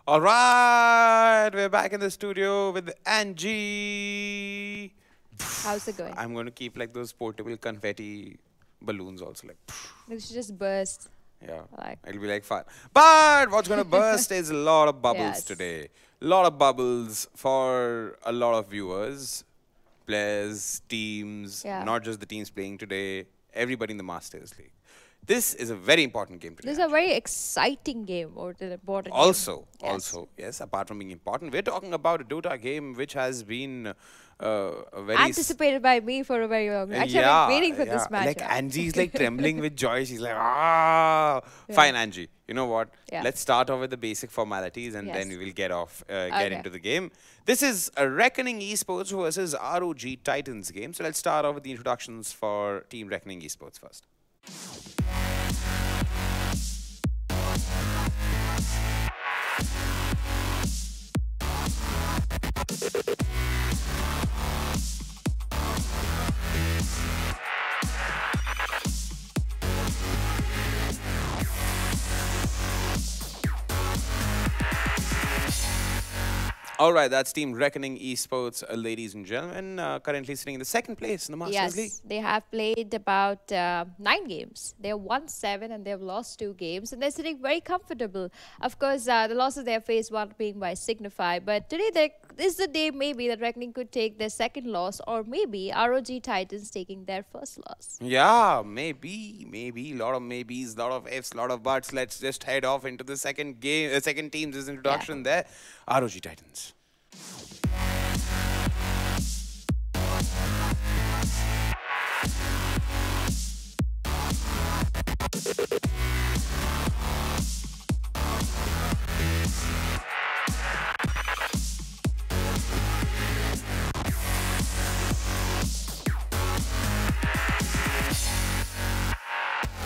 All right, we're back in the studio with Angie. How's it going? I'm going to keep like those portable confetti balloons also like, It should just burst. yeah, Like, it'll be like fun. But what's going to burst is a lot of bubbles yes. today. A lot of bubbles for a lot of viewers, players, teams, Yeah. not just the teams playing today, everybody in the Masters League. This is a very important game today, This is a Angie. very exciting game or an important game. Also, Yes. also, yes, apart from being important, we're talking about a Dota game which has been a very, Anticipated by me for a very long time. Actually, I've been yeah, waiting for yeah. this Like matchup. Angie's like trembling with joy. She's like, ah, Yeah. fine, Angie. You know what? Yeah. Let's start off with the basic formalities and then Yes. we will get Okay. into the game. This is a Reckoning Esports versus ROG Titans game. So let's start off with the introductions for Team Reckoning Esports first. All right, that's Team Reckoning Esports, ladies and gentlemen. Currently sitting in the second place in the Masters League. Yes, they have played about 9 games. They have won 7 and they have lost 2 games, and they're sitting very comfortable. Of course, the losses they have faced, one being by Signify, but today there is the day maybe that Reckoning could take their second loss, or maybe ROG Titans taking their first loss. Yeah, maybe. Lot of maybes, lot of ifs, lot of buts. Let's just head off into the second game, second team's Yeah. introduction there. ROG Titans.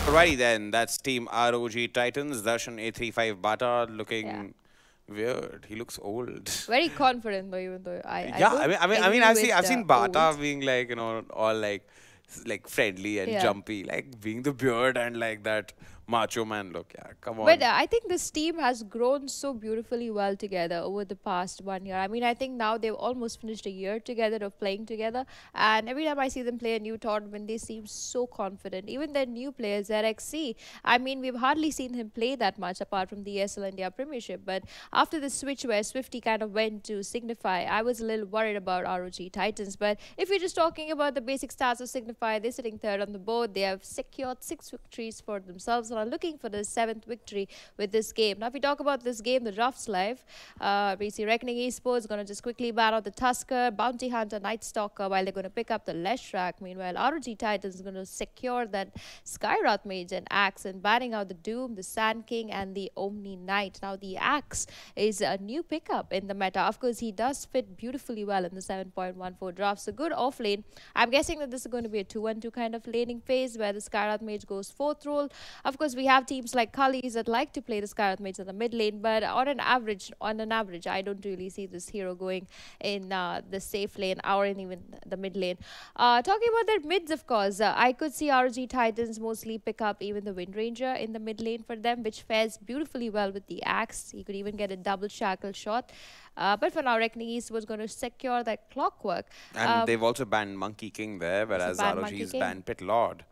Alrighty then, that's Team ROG Titans. Darshan A35 Bata Yeah. looking weird. He looks old. Very confident though, even though I Yeah, don't I've agree seen with I've seen Bata old. being like, all like friendly and Yeah. jumpy, like being the beard and like that macho man look. Yeah, come But on. I think this team has grown so beautifully well together over the past 1 year. I mean, I think now they've almost finished a year together of playing together. And every time I see them play a new tournament, they seem so confident. Even their new players, their XC, I mean, we've hardly seen him play that much apart from the ESL India Premiership. But after the switch where Swifty kind of went to Signify, I was a little worried about ROG Titans. But if you're just talking about the basic stats of Signify, they're sitting third on the board. They have secured 6 victories for themselves and are looking for the 7th victory with this game. Now, if we talk about this game, the Roughs live, we see Reckoning Esports going to just quickly ban out the Tusker, Bounty Hunter, Night Stalker, while they're going to pick up the Leshrac. Meanwhile, ROG Titans is going to secure that Skyrath Mage and Axe and banning out the Doom, the Sand King, and the Omni Knight. Now, the Axe is a new pickup in the meta. Of course, he does fit beautifully well in the 7.14 draft. So, good off lane. I'm guessing that this is going to be a 2-1-2 kind of laning phase where the Skyrath Mage goes 4th role. Of course, we have teams like Kalis that like to play the Skyrath Mages in the mid lane, but on an average, I don't really see this hero going in the safe lane or in even the mid lane. Talking about their mids, of course, I could see RG Titans mostly pick up even the Wind Ranger in the mid lane for them, which fares beautifully well with the Axe. He could even get a double shackle shot. But for now, Reckoning East was going to secure that clockwork. And they've also banned Monkey King there, Also whereas ban Monkey ROG's King. banned Pit Lord.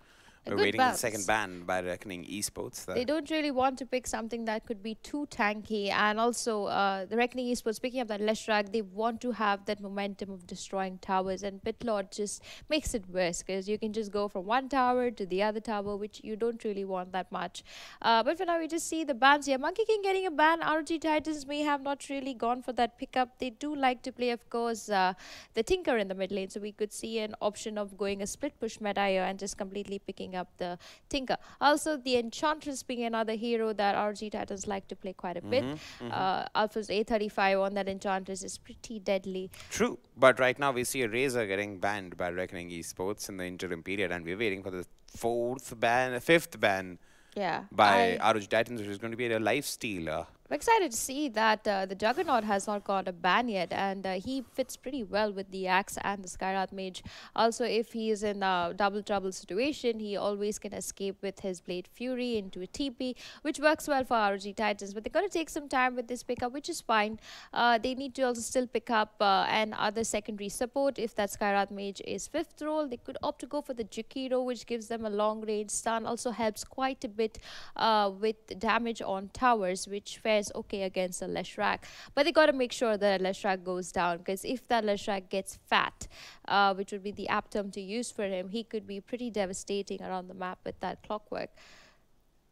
A We're good waiting for the second balance. ban by Reckoning Esports They there. don't really want to pick something that could be too tanky. And also, the Reckoning Esports, picking up that Leshrac, they want to have that momentum of destroying towers. And Pitlord just makes it worse because you can just go from one tower to the other tower, which you don't really want that much. But for now, we just see the bans here. Monkey King getting a ban. RG Titans may have not really gone for that pickup. They do like to play, of course, the Tinker in the mid lane. So we could see an option of going a split push meta here and just completely picking up the Tinker. Also, the Enchantress being another hero that RG Titans like to play quite a bit. Alpha's A35 on that Enchantress is pretty deadly. True, but right now we see a Razor getting banned by Reckoning Esports in the interim period, and we're waiting for the fifth ban Yeah, by ROG Titans, which is going to be a life stealer. I'm excited to see that the Juggernaut has not got a ban yet, and he fits pretty well with the Axe and the Skyrath Mage. Also, if he is in a double trouble situation, he always can escape with his Blade Fury into a TP, which works well for ROG Titans. But they're going to take some time with this pickup, which is fine. They need to also still pick up an other secondary support. If that Skyrath Mage is fifth role, they could opt to go for the Jakiro, which gives them a long range stun. Also helps quite a bit with damage on towers, which fares okay against a Leshrac. But they got to make sure that Leshrac goes down, because if that Leshrac gets fat, which would be the apt term to use for him, he could be pretty devastating around the map with that clockwork.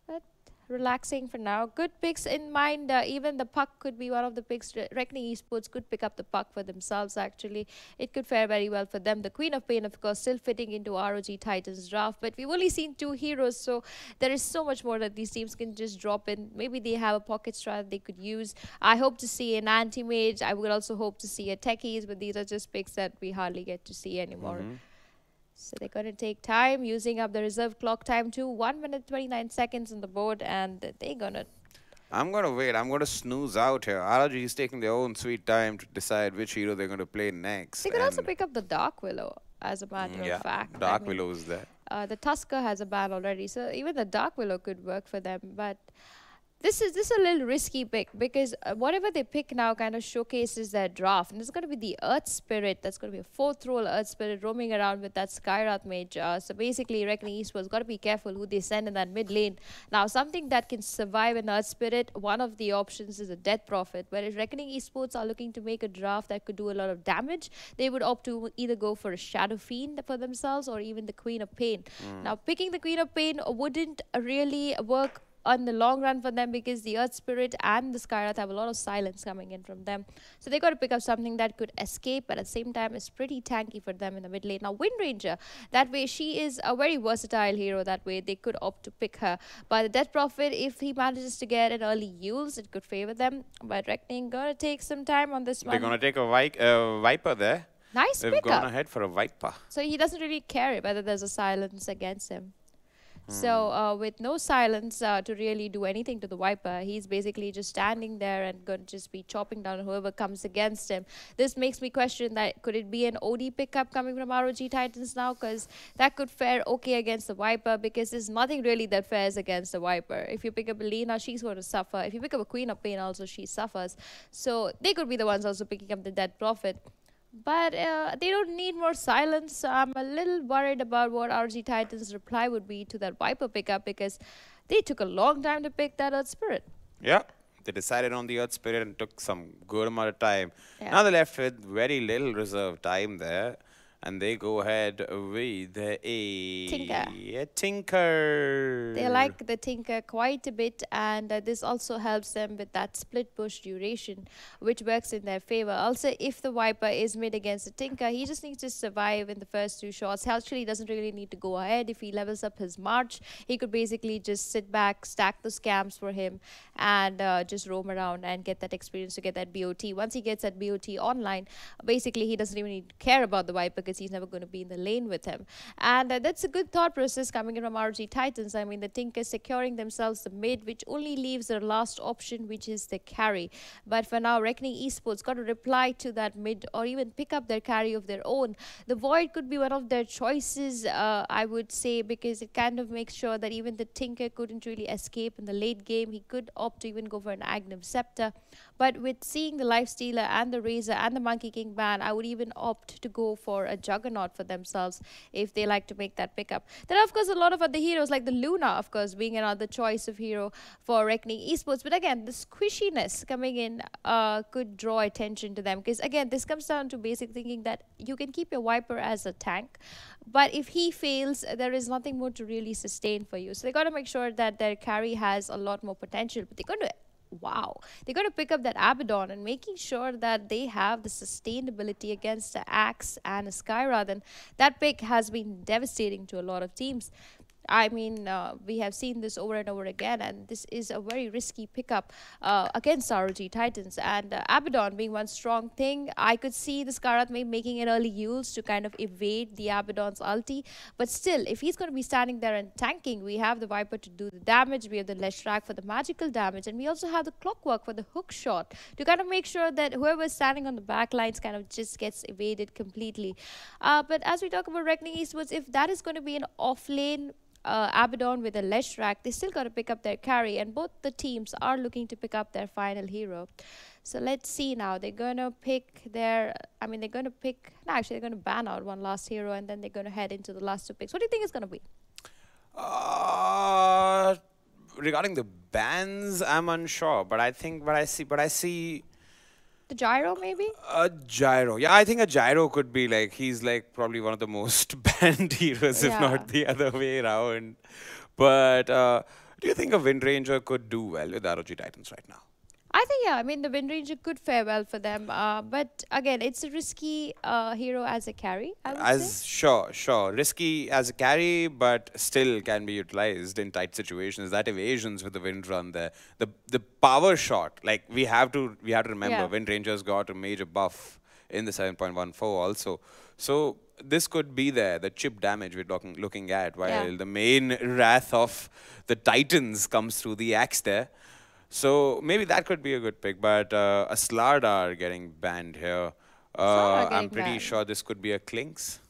But relaxing for now. Good picks in mind. Even the puck could be one of the picks. Reckoning Esports could pick up the puck for themselves, actually. It could fare very well for them. The Queen of Pain, of course, still fitting into ROG Titans draft. But we've only seen two heroes, so there is so much more that these teams can just drop in. Maybe they have a pocket strat that they could use. I hope to see an anti-mage. I would also hope to see a techies, but these are just picks that we hardly get to see anymore. So they're going to take time, using up the reserve clock time too. 1 minute 29 seconds on the board, and they're going to... I'm going to wait. I'm going to snooze out here. ROG is taking their own sweet time to decide which hero they're going to play next. They could also pick up the Dark Willow, as a matter of fact. Dark Willow is there. The Tusker has a ban already, so even the Dark Willow could work for them. But this is a little risky pick, because whatever they pick now kind of showcases their draft. And it's going to be the Earth Spirit. That's going to be a fourth role Earth Spirit roaming around with that Skyrath Mage. So basically, Reckoning Esports got to be careful who they send in that mid lane. Now, something that can survive an Earth Spirit, one of the options is a Death Prophet. But if Reckoning Esports are looking to make a draft that could do a lot of damage, they would opt to either go for a Shadow Fiend for themselves, or even the Queen of Pain. Now, picking the Queen of Pain wouldn't really work on the long run for them, because the Earth Spirit and the Skyrath have a lot of silence coming in from them. So they got to pick up something that could escape, but at the same time is pretty tanky for them in the mid lane. Now, Wind Ranger, that way she is a very versatile hero. That way they could opt to pick her. But the Death Prophet, if he manages to get an early Yules, it could favor them. But Reckoning gonna take some time on this one. They're going to take a Viper there. Nice They've pickup. gone ahead for a Viper. So he doesn't really care whether there's a silence against him. So with no silence to really do anything to the Viper, he's basically just standing there and going to just be chopping down whoever comes against him. This makes me question that could it be an OD pickup coming from ROG Titans now, because that could fare okay against the Viper, because there's nothing really that fares against the Viper. If you pick up a Lena, she's going to suffer. If you pick up a Queen of Pain also, she suffers. So they could be the ones also picking up the Dead Prophet. But they don't need more silence. So I'm a little worried about what RG Titans' reply would be to that Viper pickup, because they took a long time to pick that Earth Spirit. Yeah, they decided on the Earth Spirit and took some good amount of time. Yeah. Now they're left with very little reserve time there. And they go ahead with a Tinker. They like the Tinker quite a bit, and this also helps them with that split push duration, which works in their favor. Also, if the Viper is mid against the Tinker, he just needs to survive in the first two shots. He actually doesn't really need to go ahead. If he levels up his March, he could basically just sit back, stack the scams for him, and just roam around and get that experience to get that BOT. Once he gets that BOT online, basically he doesn't even need to care about the Viper, because he's never going to be in the lane with him. And that's a good thought process coming in from ROG Titans. I mean, the Tinker securing themselves the mid, which only leaves their last option, which is the carry. But for now, Reckoning Esports got to reply to that mid, or even pick up their carry of their own. The Void could be one of their choices, I would say, because it kind of makes sure that even the Tinker couldn't really escape in the late game. He could opt to even go for an Agnum Scepter. But with seeing the Lifestealer and the Razor and the Monkey King ban, I would even opt to go for a Juggernaut for themselves if they like to make that pickup. There are, of course, a lot of other heroes, like the Luna, of course, being another choice of hero for Reckoning Esports. But again, the squishiness coming in could draw attention to them, because again, this comes down to basic thinking that you can keep your Viper as a tank, but if he fails, there is nothing more to really sustain for you. So they got to make sure that their carry has a lot more potential. But they're going to they're going to pick up that Abaddon and making sure that they have the sustainability against the Axe and a Skyrath. And that pick has been devastating to a lot of teams. I mean, we have seen this over and over again, and this is a very risky pickup against ROG Titans. And Abaddon being one strong thing, I could see the Scarlet making an early use to kind of evade the Abaddon's ulti. But still, if he's going to be standing there and tanking, we have the Viper to do the damage, we have the Leshrac for the magical damage, and we also have the Clockwork for the hook shot to kind of make sure that whoever is standing on the back lines kind of just gets evaded completely. But as we talk about Reckoning Esports, if that is going to be an off lane Abaddon with a Leshrac, they still got to pick up their carry, and both the teams are looking to pick up their final hero. So let's see now. They're going to pick their, I mean, they're going to pick, no, actually, they're going to ban out one last hero, and then they're going to head into the last two picks. What do you think it's going to be? Regarding the bans, I'm unsure, but I think I see The gyro, maybe? a gyro. Yeah, I think a gyro could be like, he's like probably one of the most banned heroes, if Yeah. not the other way around. But do you think a Wind Ranger could do well with ROG Titans right now? I think, yeah, I mean, the Wind Ranger could fare well for them. But again, it's a risky hero as a carry, I would say. As sure, risky as a carry, but still can be utilized in tight situations. That evasions with the Wind Run there, the power shot. Like we have to remember, Yeah. Wind Ranger's got a major buff in the 7.14 also. So this could be there, the chip damage we're looking at, while the main wrath of the Titans comes through the axe there. So maybe that could be a good pick, but a Slardar getting banned here. Slardar I'm getting pretty banned. sure this could be a Clinks.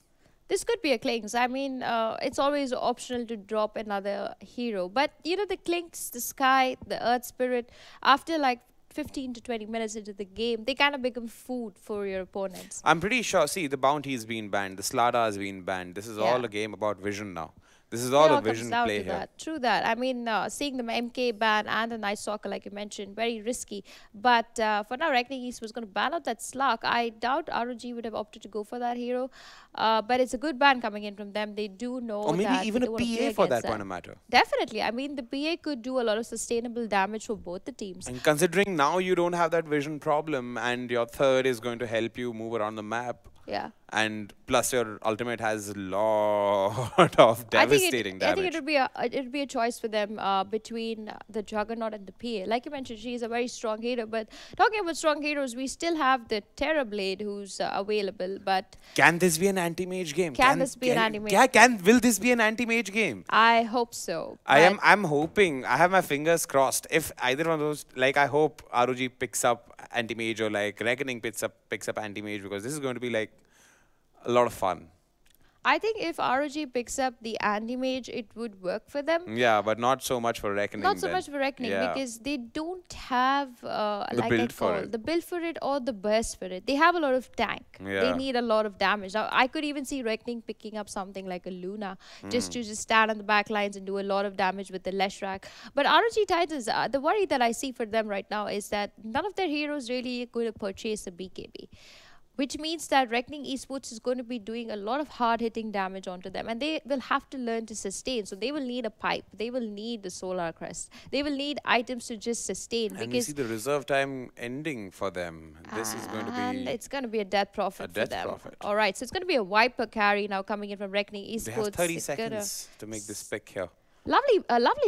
This could be a Clinks. I mean, it's always optional to drop another hero. But, you know, the Clinks, the Sky, the Earth Spirit, after like 15 to 20 minutes into the game, they kind of become food for your opponents. I'm pretty sure, see, the Bounty's been banned, the Slardar's been banned. This is all a game about vision now. This is all It a all comes vision down play to here. that. True that. I mean, seeing the MK ban and the Night Stalker, like you mentioned, very risky. But for now, Reckoning East was going to ban out that Slark. I doubt ROG would have opted to go for that hero. But it's a good ban coming in from them. They do know Or maybe that even they a don't wanna play PA for that against point of matter. Definitely. I mean, the PA could do a lot of sustainable damage for both the teams. And considering now you don't have that vision problem and your third is going to help you move around the map, Yeah. and plus your ultimate has a lot of devastating I think damage. it would be a choice for them between the Juggernaut and the PA. Like you mentioned, she is a very strong hero. But talking about strong heroes, we still have the Terrorblade who's available. But Can this be an anti-mage game? Can this be an anti-mage Will this be an anti-mage game? I hope so. I'm hoping, I have my fingers crossed. If either one of those, like I hope ROG picks up anti-mage or like Reckoning picks up anti-mage, because this is going to be like a lot of fun. I think if ROG picks up the anti-mage, it would work for them. Yeah, but not so much for Reckoning. Not so then. much for Reckoning Yeah. because they don't have build for it. the build for it or the burst for it. They have a lot of tank. They Yeah. need a lot of damage. Now I could even see Reckoning picking up something like a Luna just to just stand on the back lines and do a lot of damage with the Leshrac. But ROG Titans, the worry that I see for them right now is that none of their heroes really are going to purchase a BKB. Which means that Reckoning Esports is going to be doing a lot of hard-hitting damage onto them. And they will have to learn to sustain. So they will need a pipe. They will need the Solar Crest. They will need items to just sustain. And we because see the reserve time ending for them. This is going to and be... it's going to be a death profit for death them. profit. All right, so it's going to be a Viper carry now coming in from Reckoning Esports. They have 30 It's gonna- seconds to make this pick here. Lovely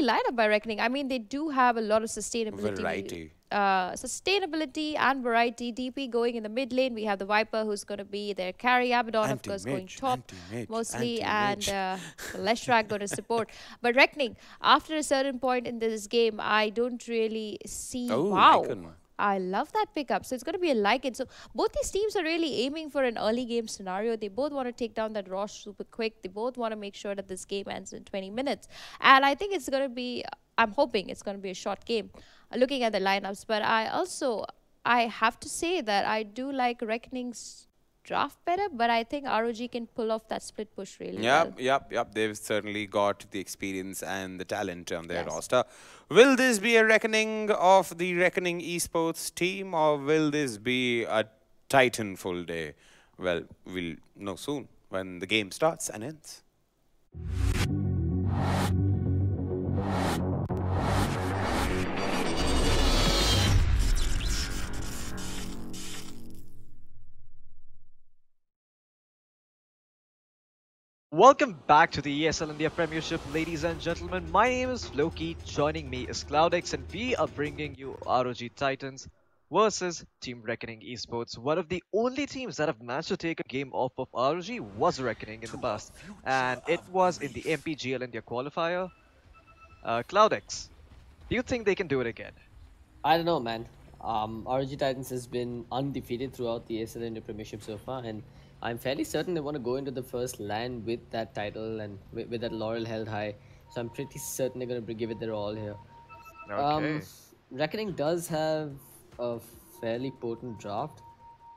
lineup by Reckoning. I mean, they do have a lot of sustainability. Variety. Sustainability and variety. DP going in the mid lane. We have the Viper who's going to be their carry. Abaddon, of course, going Anti-mage, top anti-mage, mostly. anti-mage. And Leshrac going to support. But Reckoning, after a certain point in this game, I don't really see. Oh, wow. Icon. I love that pickup. So it's going to be a like it. So both these teams are really aiming for an early game scenario. They both want to take down that ROG super quick. They both want to make sure that this game ends in 20 minutes. And I think it's going to be, I'm hoping it's going to be a short game looking at the lineups. But I have to say that I do like Reckoning's draft better, but I think ROG can pull off that split push really well. Yep. They've certainly got the experience and the talent on their Yes. roster. Will this be a reckoning of the Reckoning Esports team, or will this be a Titanful day? Well, we'll know soon when the game starts and ends. Welcome back to the ESL India Premiership, ladies and gentlemen. My name is Loki. Joining me is CloudX, and we are bringing you ROG Titans versus Team Reckoning Esports. One of the only teams that have managed to take a game off of ROG was Reckoning in the past, and it was in the MPGL India qualifier. CloudX, do you think they can do it again? I don't know, man. ROG Titans has been undefeated throughout the ESL India Premiership so far, and I'm fairly certain they want to go into the first LAN with that title and with that laurel held high. So I'm pretty certain they're going to give it their all here. Um, Okay. Reckoning does have a fairly potent draft.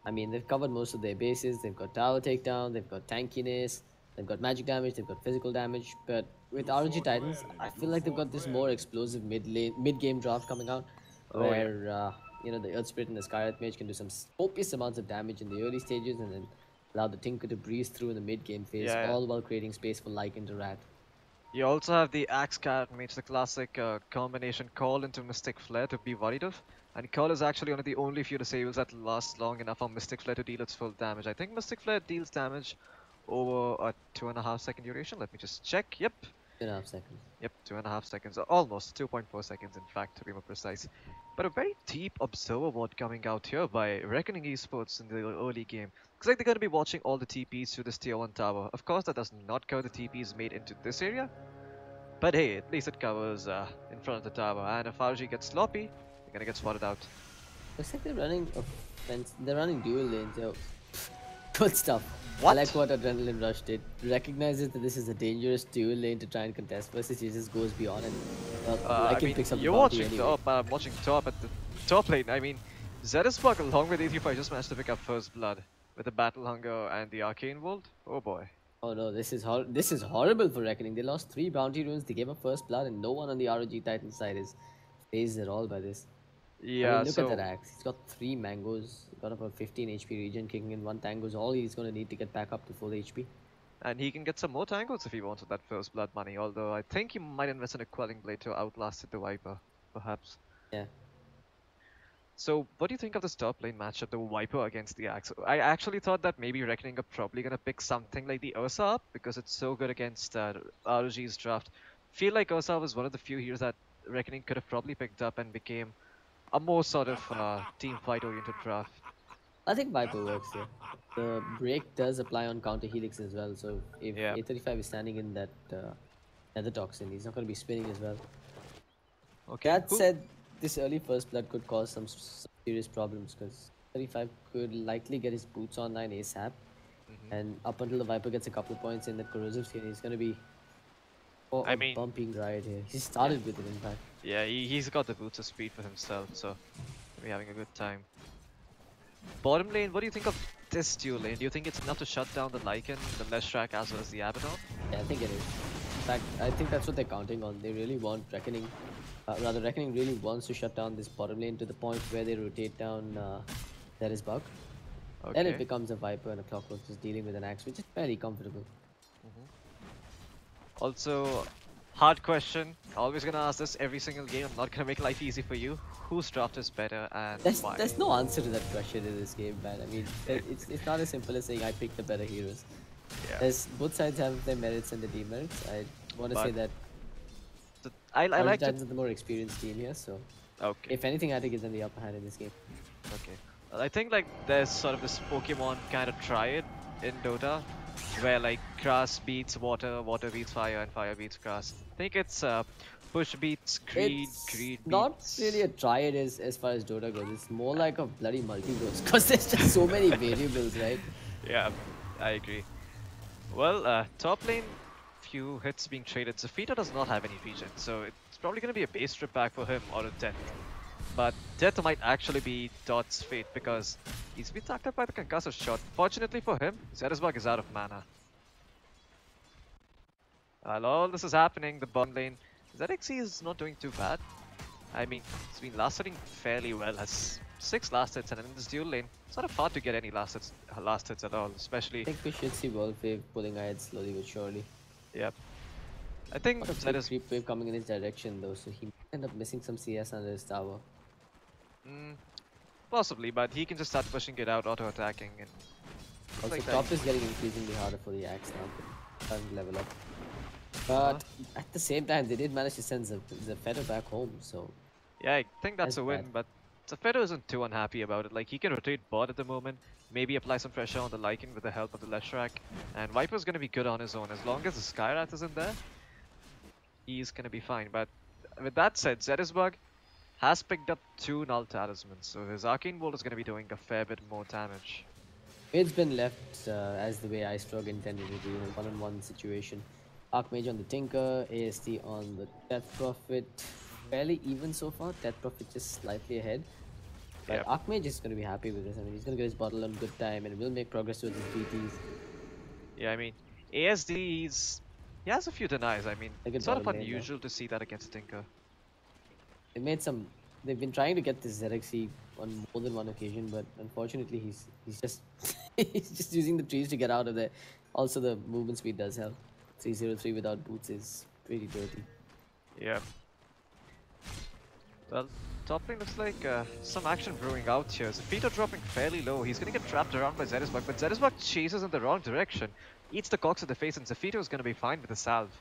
I mean, they've covered most of their bases. They've got tower takedown, they've got tankiness, they've got magic damage, they've got physical damage. But with ROG Titans, I feel like they've got this more explosive mid game draft coming out, Oh yeah. where the Earth Spirit and the Skyrath Mage can do some copious amounts of damage in the early stages, and then allow the Tinker to breeze through in the mid game phase, Yeah. all while creating space for Lycan to rat. You also have the Axe Cat Mage, the classic combination Call into Mystic Flare to be worried of. And Call is actually one of the only few disables that last long enough for Mystic Flare to deal its full damage. I think Mystic Flare deals damage over a 2.5 second duration. Let me just check. Yep. 2.5 seconds. Yep, 2.5 seconds. Almost 2.4 seconds, in fact, to be more precise. But a very deep observer mode coming out here by Reckoning Esports in the early game. Looks like they're going to be watching all the TPs to this tier 1 tower. Of course, that does not cover the TPs made into this area. But hey, at least it covers in front of the tower. And if RG gets sloppy, they're going to get spotted out. Looks like they're running offense. They're running dual lanes. Yo, good stuff. What? I like what Adrenaline Rush did. Recognizes that this is a dangerous dual lane to try and contest versus he just goes beyond and I mean, picks up the you're bounty watching anyway. top, I'm watching top at the top lane. I mean, Zetispark along with 85 just managed to pick up first blood with the Battle Hunger and the Arcane Volt. Oh boy. Oh no, this is horrible for Reckoning. They lost 3 bounty runes. They gave up first blood, and no one on the ROG Titan side is phased at all by this. I Yeah, mean, look at that so axe. He's got 3 mangoes. Got about 15 HP regen, kicking in 1 tango is all he's gonna need to get back up to full HP. and he can get some more tangles if he wants with that first blood money. Although I think he might invest in a Quelling Blade to outlast the Viper, perhaps. Yeah. So, what do you think of this top lane matchup, the Viper against the Axe? I actually thought that maybe Reckoning are probably gonna pick something like the Ursa up because it's so good against ROG's draft. Feel like Ursa was one of the few heroes that Reckoning could have probably picked up and became a more sort of team fight oriented draft. I think Viper works here. The break does apply on counter helix as well, so if Yeah. A35 is standing in that nether toxin, he's not going to be spinning as well. Okay. That said, this early first blood could cause some serious problems because 35 could likely get his boots online ASAP, and up until the Viper gets a couple of points in that corrosive skin, he's going to be I mean, bumping right here. He started with it, in fact. yeah, he's got the boots of speed for himself, so he'll be having a good time. Bottom lane, what do you think of this dual lane? Do you think it's enough to shut down the Lycan, the Leshrac, as well as the Abaddon? Yeah, I think it is. In fact, I think that's what they're counting on. They really want Reckoning, Reckoning really wants to shut down this bottom lane to the point where they rotate down Zeris Bug. Then it Okay. becomes a Viper and a Clockwork just dealing with an axe, which is fairly comfortable. Also, hard question. Always gonna ask this every single game. I'm not gonna make life easy for you. Whose draft is better and why? There's no answer to that question in this game, man. I mean, it's not as simple as saying I picked the better heroes. Yeah. There's both sides have their merits and their demerits. I want to say But that I ROG like to. Titans are the more experienced team here, so Okay. if anything, I had to give them the upper hand in this game. Okay. I think like there's sort of this Pokemon kind of triad in Dota, where like grass beats water, water beats fire, and fire beats grass. I think it's push beats greed, It's greed not beats. really a triad as far as Dota goes. It's more like a bloody multiverse because there's just so many variables, right? Yeah, I agree. Well, top lane, few hits being traded. Zafita does not have any regen, so it's probably going to be a base strip back for him or a death. But death might actually be Dot's fate because he's been tucked up by the concussive shot. Fortunately for him, Zerisbug is out of mana. While all this is happening, the bottom lane, ZXC is not doing too bad. I mean, it's been last hitting fairly well, has 6 last hits, and in this dual lane, it's not hard to get any last hits at all, especially. I think we should see World Wave pulling ahead slowly but surely. Yep. I think What a that big is creep wave coming in his direction though, so he might end up missing some CS under his tower. possibly, but he can just start pushing it out, auto-attacking, and Also, like that. top is getting increasingly harder for the axe now. and level up. But at the same time, they did manage to send Zafeto back home, so... Yeah, I think that's a win, bad. but Zafeto isn't too unhappy about it. Like, he can rotate bot at the moment, maybe apply some pressure on the Lycan with the help of the Leshrac, and Viper's gonna be good on his own. As long as the Skyrath isn't there, he's gonna be fine. But with that said, Zetisbug has picked up 2 Null Talismans, so his Arcane Bolt is gonna be doing a fair bit more damage. It's been left as the way IceROG intended to do in a one-on-one situation. Archmage on the Tinker, AST on the Death Prophet. Fairly even so far. Death Prophet just slightly ahead. But Archmage is going to be happy with this. I mean, he's going to get his bottle on good time and will make progress with his BTs. Yeah, I mean, ASD, he has a few denies. I mean, it's sort of unusual to see that against Tinker. They've been trying to get this ZXC on more than one occasion, but unfortunately he's just he's just using the trees to get out of there. Also, the movement speed does help. 303 without boots is pretty dirty. Yeah. Well, top lane looks like some action brewing out here. Zafito dropping fairly low. He's gonna get trapped around by Zetisbug, but Zetisbug chases in the wrong direction. Eats the Cox in the face, and Zafito is gonna be fine with the salve.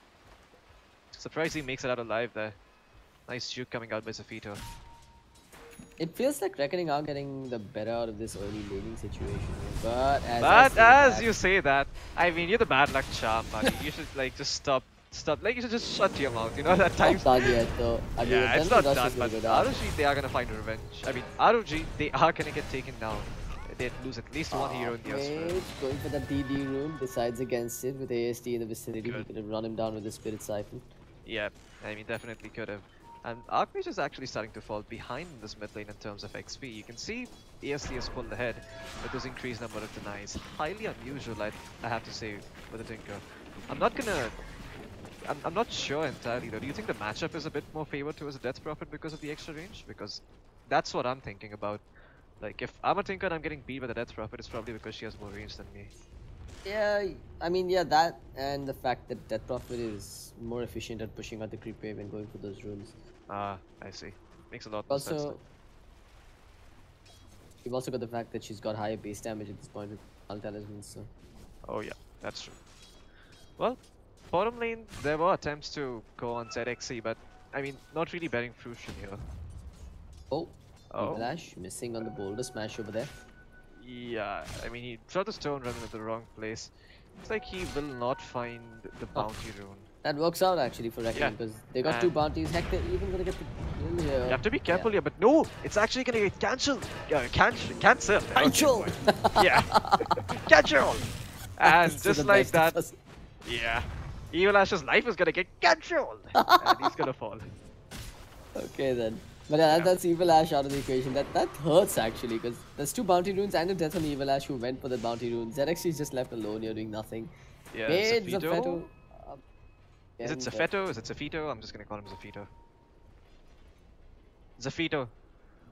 Surprised he makes it out alive there. Nice juke coming out by Zafito. It feels like Reckoning are getting the better out of this early laning situation. But as you say that, I mean, you're the bad luck charm, buddy. You should like just stop. Like you should just shut your mouth. You know that times. Not done yet though. Yeah, it's not done. But ROG, they are gonna find revenge. I mean, ROG, they are gonna get taken down. They'd lose at least one hero in the Australia. Going for the DD room, decides against it with AST in the vicinity. He could have run him down with the Spirit Siphon. Yeah, I mean, definitely could have. And Archmage is actually starting to fall behind in this mid lane in terms of XP. You can see EST has pulled ahead with this increased number of denies. Highly unusual, I have to say, with the Tinker. I'm not sure entirely though. Do you think the matchup is a bit more favored towards the Death Prophet because of the extra range? Because that's what I'm thinking about. Like, if I'm a Tinker and I'm getting beat by the Death Prophet, it's probably because she has more range than me. Yeah, I mean, yeah, that and the fact that Death Prophet is more efficient at pushing out the creep wave and going for those runes. Ah, I see. Makes a lot more sense. Also, you've also got the fact that she's got higher base damage at this point with Null Talismans, so... Oh yeah, that's true. Well, bottom lane, there were attempts to go on ZXC, but I mean, not really bearing fruition here. Oh, Flash missing on the boulder smash over there. Yeah, I mean, he tried the stone running at the wrong place. It's like he will not find the bounty rune. That works out actually for Reckoning because they got 2 bounties. Heck, they're even gonna get the kill here. You have to be careful here, but no, it's actually gonna get cancelled. Cancelled. Cancelled! Yeah, cancelled! And just like that, yeah, Evil Ash's life is gonna get cancelled! And he's gonna fall. Okay then. But yeah, that's Evil Ash out of the equation. That hurts actually because there's 2 bounty runes and a death on Evil Ash who went for the bounty rune. ZXC is just left alone here doing nothing. Yeah, Zafeto. Is it Zafeto? Is it Zafito? I'm just gonna call him Zafito. Zafito,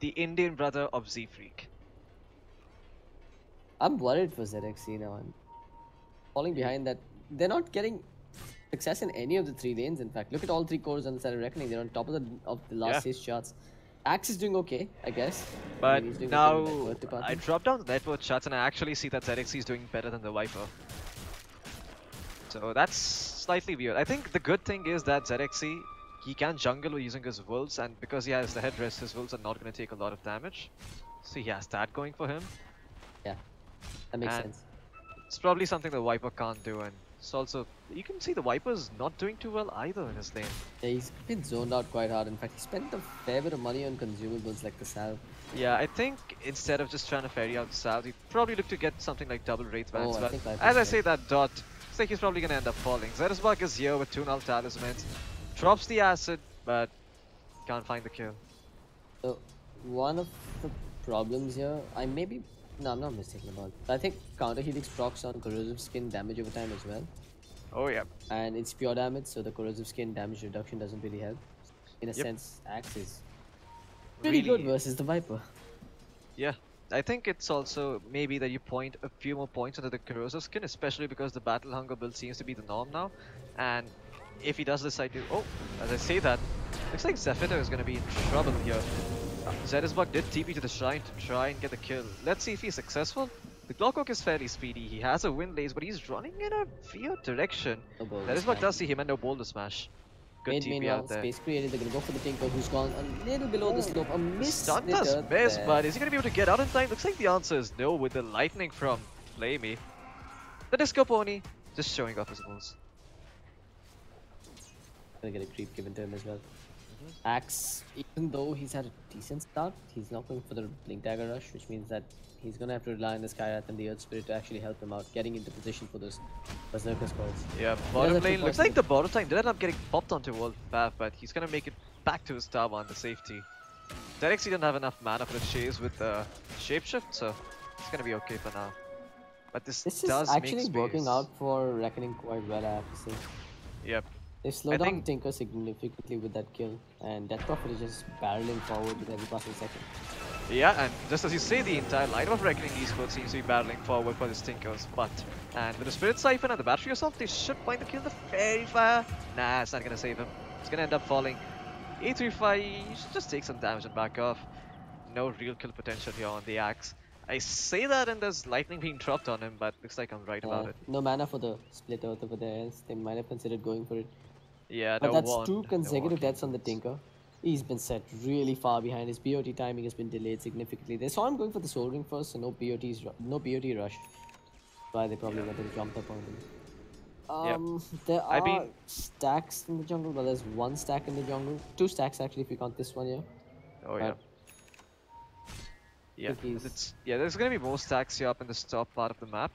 the Indian brother of Z-Freak. I'm worried for ZXC now. I'm falling behind that. They're not getting success in any of the 3 lanes. In fact, look at all 3 cores on the side of Reckoning. They're on top of the last 6 shots. Axe is doing okay, I guess. But now I dropped down the net worth shots and I actually see that ZXC is doing better than the Viper. So that's slightly weird. I think the good thing is that ZXC, he can jungle using his wolves, and because he has the headrest, his wolves are not going to take a lot of damage. So he has that going for him. Yeah, that makes sense. It's probably something the Viper can't do, and it's also, you can see the Viper's not doing too well either in his lane. Yeah, he's been zoned out quite hard. In fact, he spent a fair bit of money on consumables like the salve. Yeah, I think instead of just trying to ferry out the salve, he'd probably look to get something like double Wraith Bands. But as I say that dot, it's like he's probably going to end up falling. Zetisbug is here with 2 Null Talismans, drops the acid, but can't find the kill. So, one of the problems here, I'm not mistaken about it. I think Counter Helix procs on Corrosive Skin damage over time as well. Oh yeah. And it's pure damage, so the Corrosive Skin damage reduction doesn't really help. In a sense, Axe is pretty good versus the Viper. Yeah. I think it's also maybe that you point a few more points into the Corrosive Skin, especially because the Battle Hunger build seems to be the norm now. And if he does decide to... Oh, as I say that, looks like Zafito is going to be in trouble here. Zetisbug did TP to the shrine to try and get the kill. Let's see if he's successful. The Clockwork is fairly speedy. He has a wind lace, but he's running in a weird direction. No boulder That is what smash. does see him and no boulder smash. Good Mid TP meanwhile, out there. space created. They're gonna go for the Tinker, who's gone a little below the slope. A miss. Stun does miss, but is he going to be able to get out in time? Looks like the answer is no with the lightning from Flamey. The Disco Pony just showing off his moves. Gonna get a creep given to him as well. Axe, even though he's had a decent start, he's not going for the Blink Dagger Rush, which means that he's gonna have to rely on the Skyrath and the Earth Spirit to actually help him out, getting into position for those Berserker scrolls. Yeah, bottom lane looks like the bottom time did end up getting popped onto World Path, but he's gonna make it back to his tower on the safety. Derek didn't have enough mana for the chase with the shapeshift, so it's gonna be okay for now. But this This does is actually make working space. out for Reckoning quite well, I have to say. Yep. They slowed down Tinker significantly with that kill, and Death Prophet is just barreling forward with every passing second. Yeah, and just as you say, the entire line of Reckoning Esports seems to be battling forward for this Tinker's butt. And with the Spirit Siphon and the Battery Assault, they should find the kill. The Fairy Fire, nah, it's not gonna save him. It's gonna end up falling. A35, you should just take some damage and back off. No real kill potential here on the Axe. I say that and there's lightning being dropped on him, but looks like I'm right about it. No mana for the Split Earth over there, else they might have considered going for it. Yeah, But no that's wand, two no consecutive walking. deaths on the Tinker. He's been set really far behind. His BOT timing has been delayed significantly. They saw him going for the Soul Ring first, so no BOT rush. Why they probably went and jumped up on him. There are stacks in the jungle. Well, there's one stack in the jungle. Two stacks actually, if you count this one here. Oh yeah. But Yeah, cookies. there's gonna be more stacks here up in this top part of the map,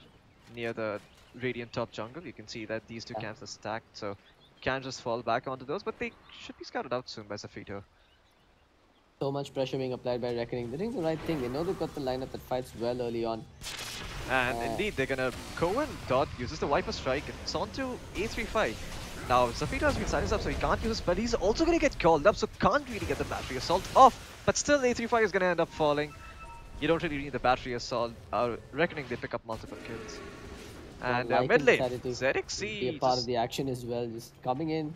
near the Radiant top jungle. You can see that these two camps are stacked, so you can just fall back onto those, but they should be scouted out soon by Zafito. So much pressure being applied by Reckoning. They're doing the right thing. They know they've got the lineup that fights well early on. And indeed, they're gonna go and Dot uses the Viper Strike, and it's on to A35. Now, Zafito has been silenced up, so he can't use his, but he's also gonna get called up, so can't really get the Battery Assault off. But still, A35 is gonna end up falling. You don't really need the Battery Assault. Reckoning they pick up multiple kills. And mid lane, Zerixi be a part of the action as well, just coming in.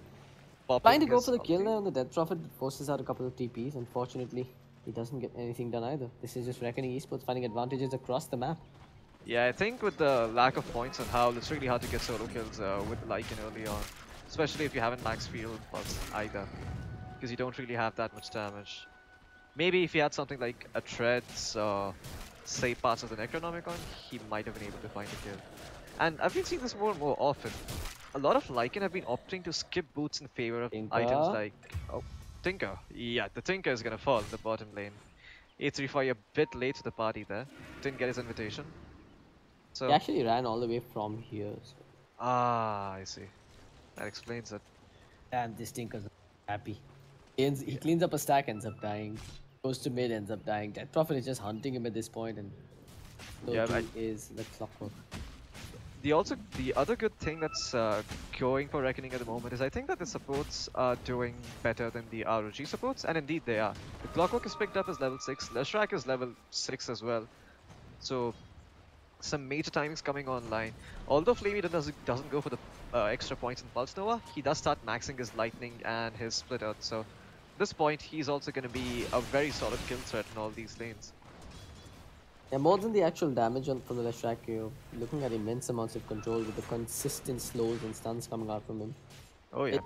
popping Trying to go his for the kill ulti. there on the Death Prophet, forces out a couple of TPs. Unfortunately, he doesn't get anything done either. This is just Reckoning Esports finding advantages across the map. Yeah, I think with the lack of points and how it's really hard to get solo kills with Lycan early on, especially if you haven't max field pulse either, because you don't really have that much damage. Maybe if he had something like a Treads or say parts of the Necronomicon, he might have been able to find a kill. And I've been seeing this more and more often. A lot of Lycan have been opting to skip boots in favor of items like Tinker. Yeah, the Tinker is gonna fall in the bottom lane. A35 a bit late to the party there. Didn't get his invitation. So He actually ran all the way from here. So. I see. That explains it. And this Tinker's happy. He cleans up a stack, ends up dying. Goes to mid, ends up dying. Death Prophet is just hunting him at this point, and is the Clockwork. The other good thing that's going for Reckoning at the moment is I think that the supports are doing better than the ROG supports, and indeed they are. The Clockwork is picked up as level 6, Leshrac is level 6 as well. So some major timings coming online. Although Flamey doesn't go for the extra points in Pulse Nova, he does start maxing his Lightning and his Split Earth. So at this point, he's also going to be a very solid kill threat in all these lanes. Yeah, more than the actual damage from the Leshrac, you're looking at immense amounts of control with the consistent slows and stuns coming out from him. Oh yeah.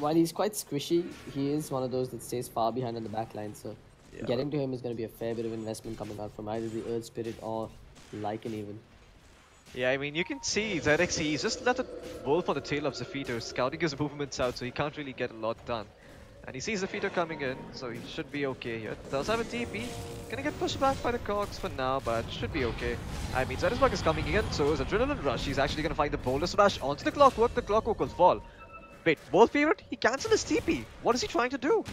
While he's quite squishy, he is one of those that stays far behind on the back line, so getting to him is going to be a fair bit of investment coming out from either the Earth Spirit or Lycan even. Yeah, I mean, you can see Zerixi, he's just let it roll for the tail of Zafito, scouting his movements out, so he can't really get a lot done. And he sees Zafito coming in, so he should be okay here. Does have a TP, gonna get pushed back by the cogs for now, but should be okay. I mean, Zerisbug is coming in, so is Adrenaline Rush. He's actually gonna find the Boulder Smash onto the Clockwork will fall. Wait, Bolt Favorite? He cancelled his TP. What is he trying to do?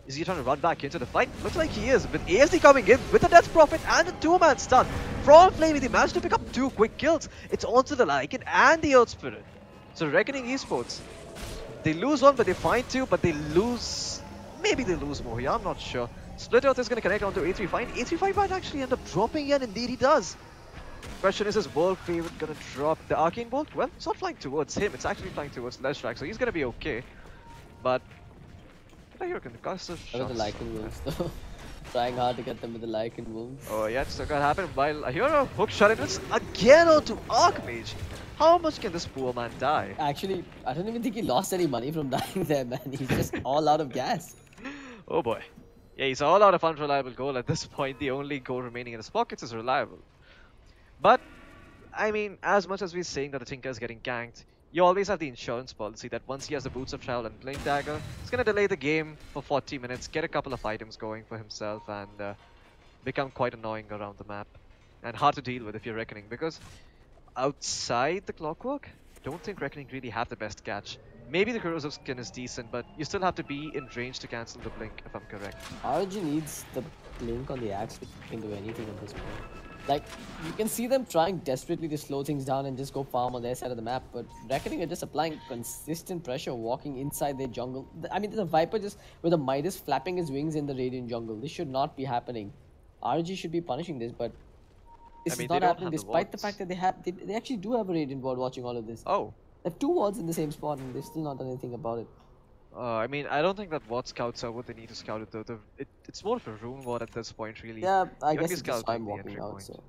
Is he trying to run back into the fight? Looks like he is, with ASD coming in, with the Death Prophet and a 2-man stun. From Flamey, they managed to pick up 2 quick kills. It's onto the Lycan and the Earth Spirit. So Reckoning Esports, they lose one, but they find 2, but they lose... Maybe they lose more here, I'm not sure. Split Earth is going to connect onto A35. A35 might actually end up dropping, and indeed he does. Question is World Favorite going to drop the Arcane Bolt? Well, it's not flying towards him, it's actually flying towards Leshrac, so he's going to be okay. But... I hear concussive shots. The Lycan wins though. Trying hard to get them with the Lycan wounds. Oh yeah, it's not gonna happen. While I hear a hook shot, and it's again onto Archmage. How much can this poor man die? Actually, I don't even think he lost any money from dying there, man. He's just all out of gas. Oh boy. Yeah, he's all out of unreliable goal at this point. The only goal remaining in his pockets is reliable. But, I mean, as much as we're saying that the Tinker is getting ganked, you always have the insurance policy that once he has the Boots of Travel and Blink Dagger, he's going to delay the game for 40 minutes, get a couple of items going for himself, and become quite annoying around the map. And hard to deal with if you're Reckoning, because outside the Clockwork, don't think Reckoning really have the best catch. Maybe the corrosive skin is decent, but you still have to be in range to cancel the blink, if I'm correct. ROG needs the blink on the axe to can do anything at this point. Like, you can see them trying desperately to slow things down and just go farm on their side of the map, but Reckoning are just applying consistent pressure, walking inside their jungle. I mean, there's a Viper just with a Midas flapping his wings in the Radiant jungle. This should not be happening. ROG should be punishing this, but this is not happening despite the fact that they actually do have a Radiant ward watching all of this. Oh. They have 2 wards in the same spot and they've still not done anything about it. I mean, I don't think that ward scouts are what they need to scout it though. It's more of a rune ward at this point, really. Yeah, I You guess only it's just scout time the walking entry out, point. so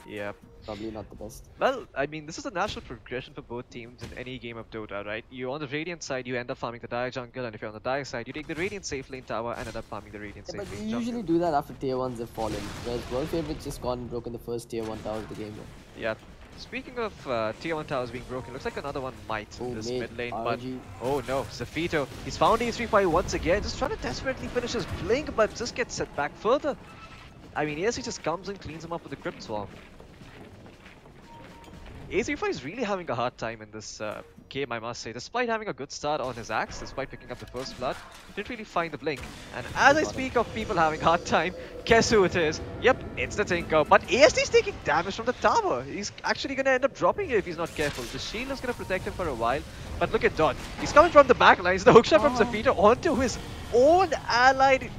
Yeah. probably not the best. Well, I mean, this is a natural progression for both teams in any game of Dota, right? You're on the Radiant side, you end up farming the Dire jungle, and if you're on the Dire side, you take the Radiant safe lane tower and end up farming the Radiant Yeah, safe but lane you usually jungle. do that after tier 1s have fallen, whereas World Favourite's just gone and broken the first tier 1 tower of the game. Yeah. Speaking of tier 1 towers being broken, looks like another one might in this mid lane, but ROG. oh no, Zafito, he's found A35 once again, just trying to desperately finish his blink, but just gets set back further. I mean, yes, he just comes and cleans him up with the Crypt Swarm. A35 is really having a hard time in this game, I must say. Despite having a good start on his axe, despite picking up the first blood, didn't really find the blink. And as I speak of people having a hard time, guess who it is? Yep, it's the Tinker. But ASD's taking damage from the tower. He's actually going to end up dropping it if he's not careful. The shield is going to protect him for a while. But look at Don. He's coming from the back lines. The hookshot from Zafito onto his own allied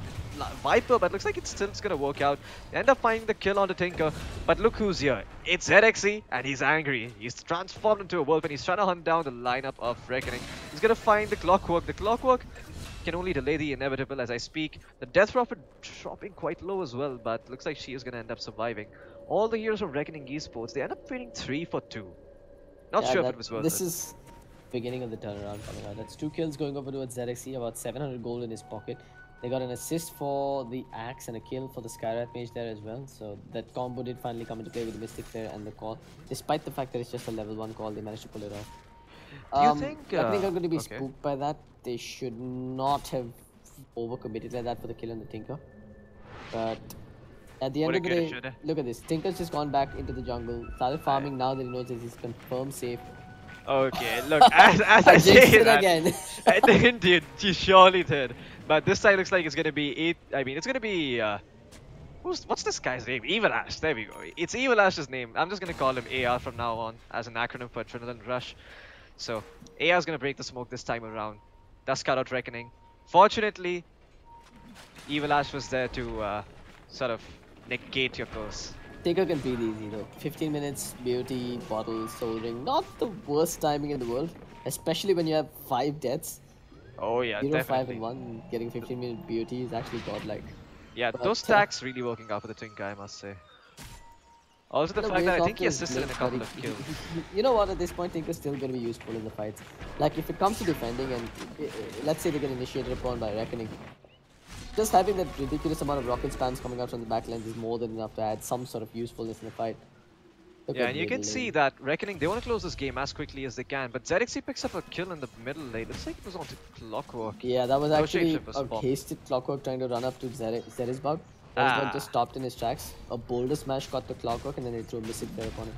Viper, but looks like it's still going to work out. They end up finding the kill on the Tinker, but look who's here. It's ZXE, and he's angry. He's transformed into a wolf, and he's trying to hunt down the lineup of Reckoning. He's going to find the Clockwork. The Clockwork can only delay the inevitable as I speak. The Death Prophet dropping quite low as well, but looks like she is going to end up surviving. All the heroes of Reckoning Esports, they end up trading 3 for 2. Not sure if it was worth it. This is beginning of the turnaround coming out. That's 2 kills going over towards ZXE, about 700 gold in his pocket. They got an assist for the axe and a kill for the Skyrat mage there as well. So that combo did finally come into play with the Mystic there and the call. Despite the fact that it's just a level 1 call, they managed to pull it off. Do you think... I think they're going to be spooked by that. They should not have overcommitted like that for the kill on the Tinker. But at the end of the day, look at this. Tinker's just gone back into the jungle, started farming now that he knows that he's confirmed safe. Okay, look, as I say that, again. I think you surely did. But this time looks like it's gonna be it's gonna be what's this guy's name? Evil Ash. There we go. It's Evil Ash's name. I'm just gonna call him AR from now on as an acronym for Adrenaline Rush. So AR's gonna break the smoke this time around. That's cut out Reckoning. Fortunately, Evil Ash was there to sort of negate your curse. Tinker can breathe easy though. 15 minutes, beauty, bottle, soul ring. Not the worst timing in the world. Especially when you have 5 deaths. Oh yeah, 0, definitely. 5 and 1, getting 15-minute beauty is actually godlike. Yeah, But, those stacks really working out for the Tinker, I must say. Also the fact that I think he assisted in a couple of kills. You know what, at this point Tinker's still going to be useful in the fights. Like if it comes to defending and let's say they get initiated upon by Reckoning, just having that ridiculous amount of rocket spams coming out from the backlines is more than enough to add some sort of usefulness in the fight. Yeah, and you can see that Reckoning, they want to close this game as quickly as they can, but ZXC picks up a kill in the middle lane. Looks like it was onto Clockwork. Yeah, that was No actually shapeshifters a hasted Clockwork trying to run up to Zerisbug. Zerisbug just stopped in his tracks. A boulder smash caught the Clockwork and then they threw a Mystic there upon him.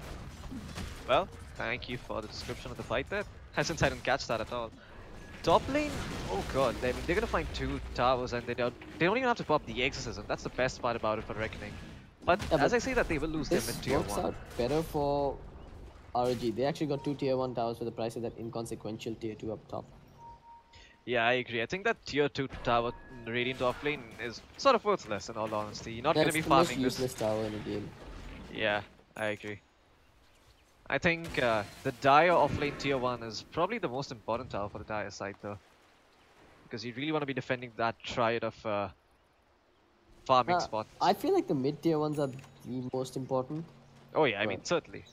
Well, thank you for the description of the fight there. Since I didn't catch that at all. Top lane, oh god, I mean, they're gonna find 2 towers and they don't even have to pop the Exorcism. That's the best part about it for Reckoning. But Yeah, as I say that, they will lose their mid tier 1. This works out better for ROG. They actually got 2 tier 1 towers for the price of that inconsequential tier 2 up top. Yeah, I agree. I think that tier 2 tower Radiant offlane is sort of worthless in all honesty. You're not going to be farming the most useless tower in the game. Yeah, I agree. I think the Dire offlane tier 1 is probably the most important tower for the Dire side though. Because you really want to be defending that triad of farming spot. I feel like the mid-tier ones are the most important. Oh yeah, I mean, certainly.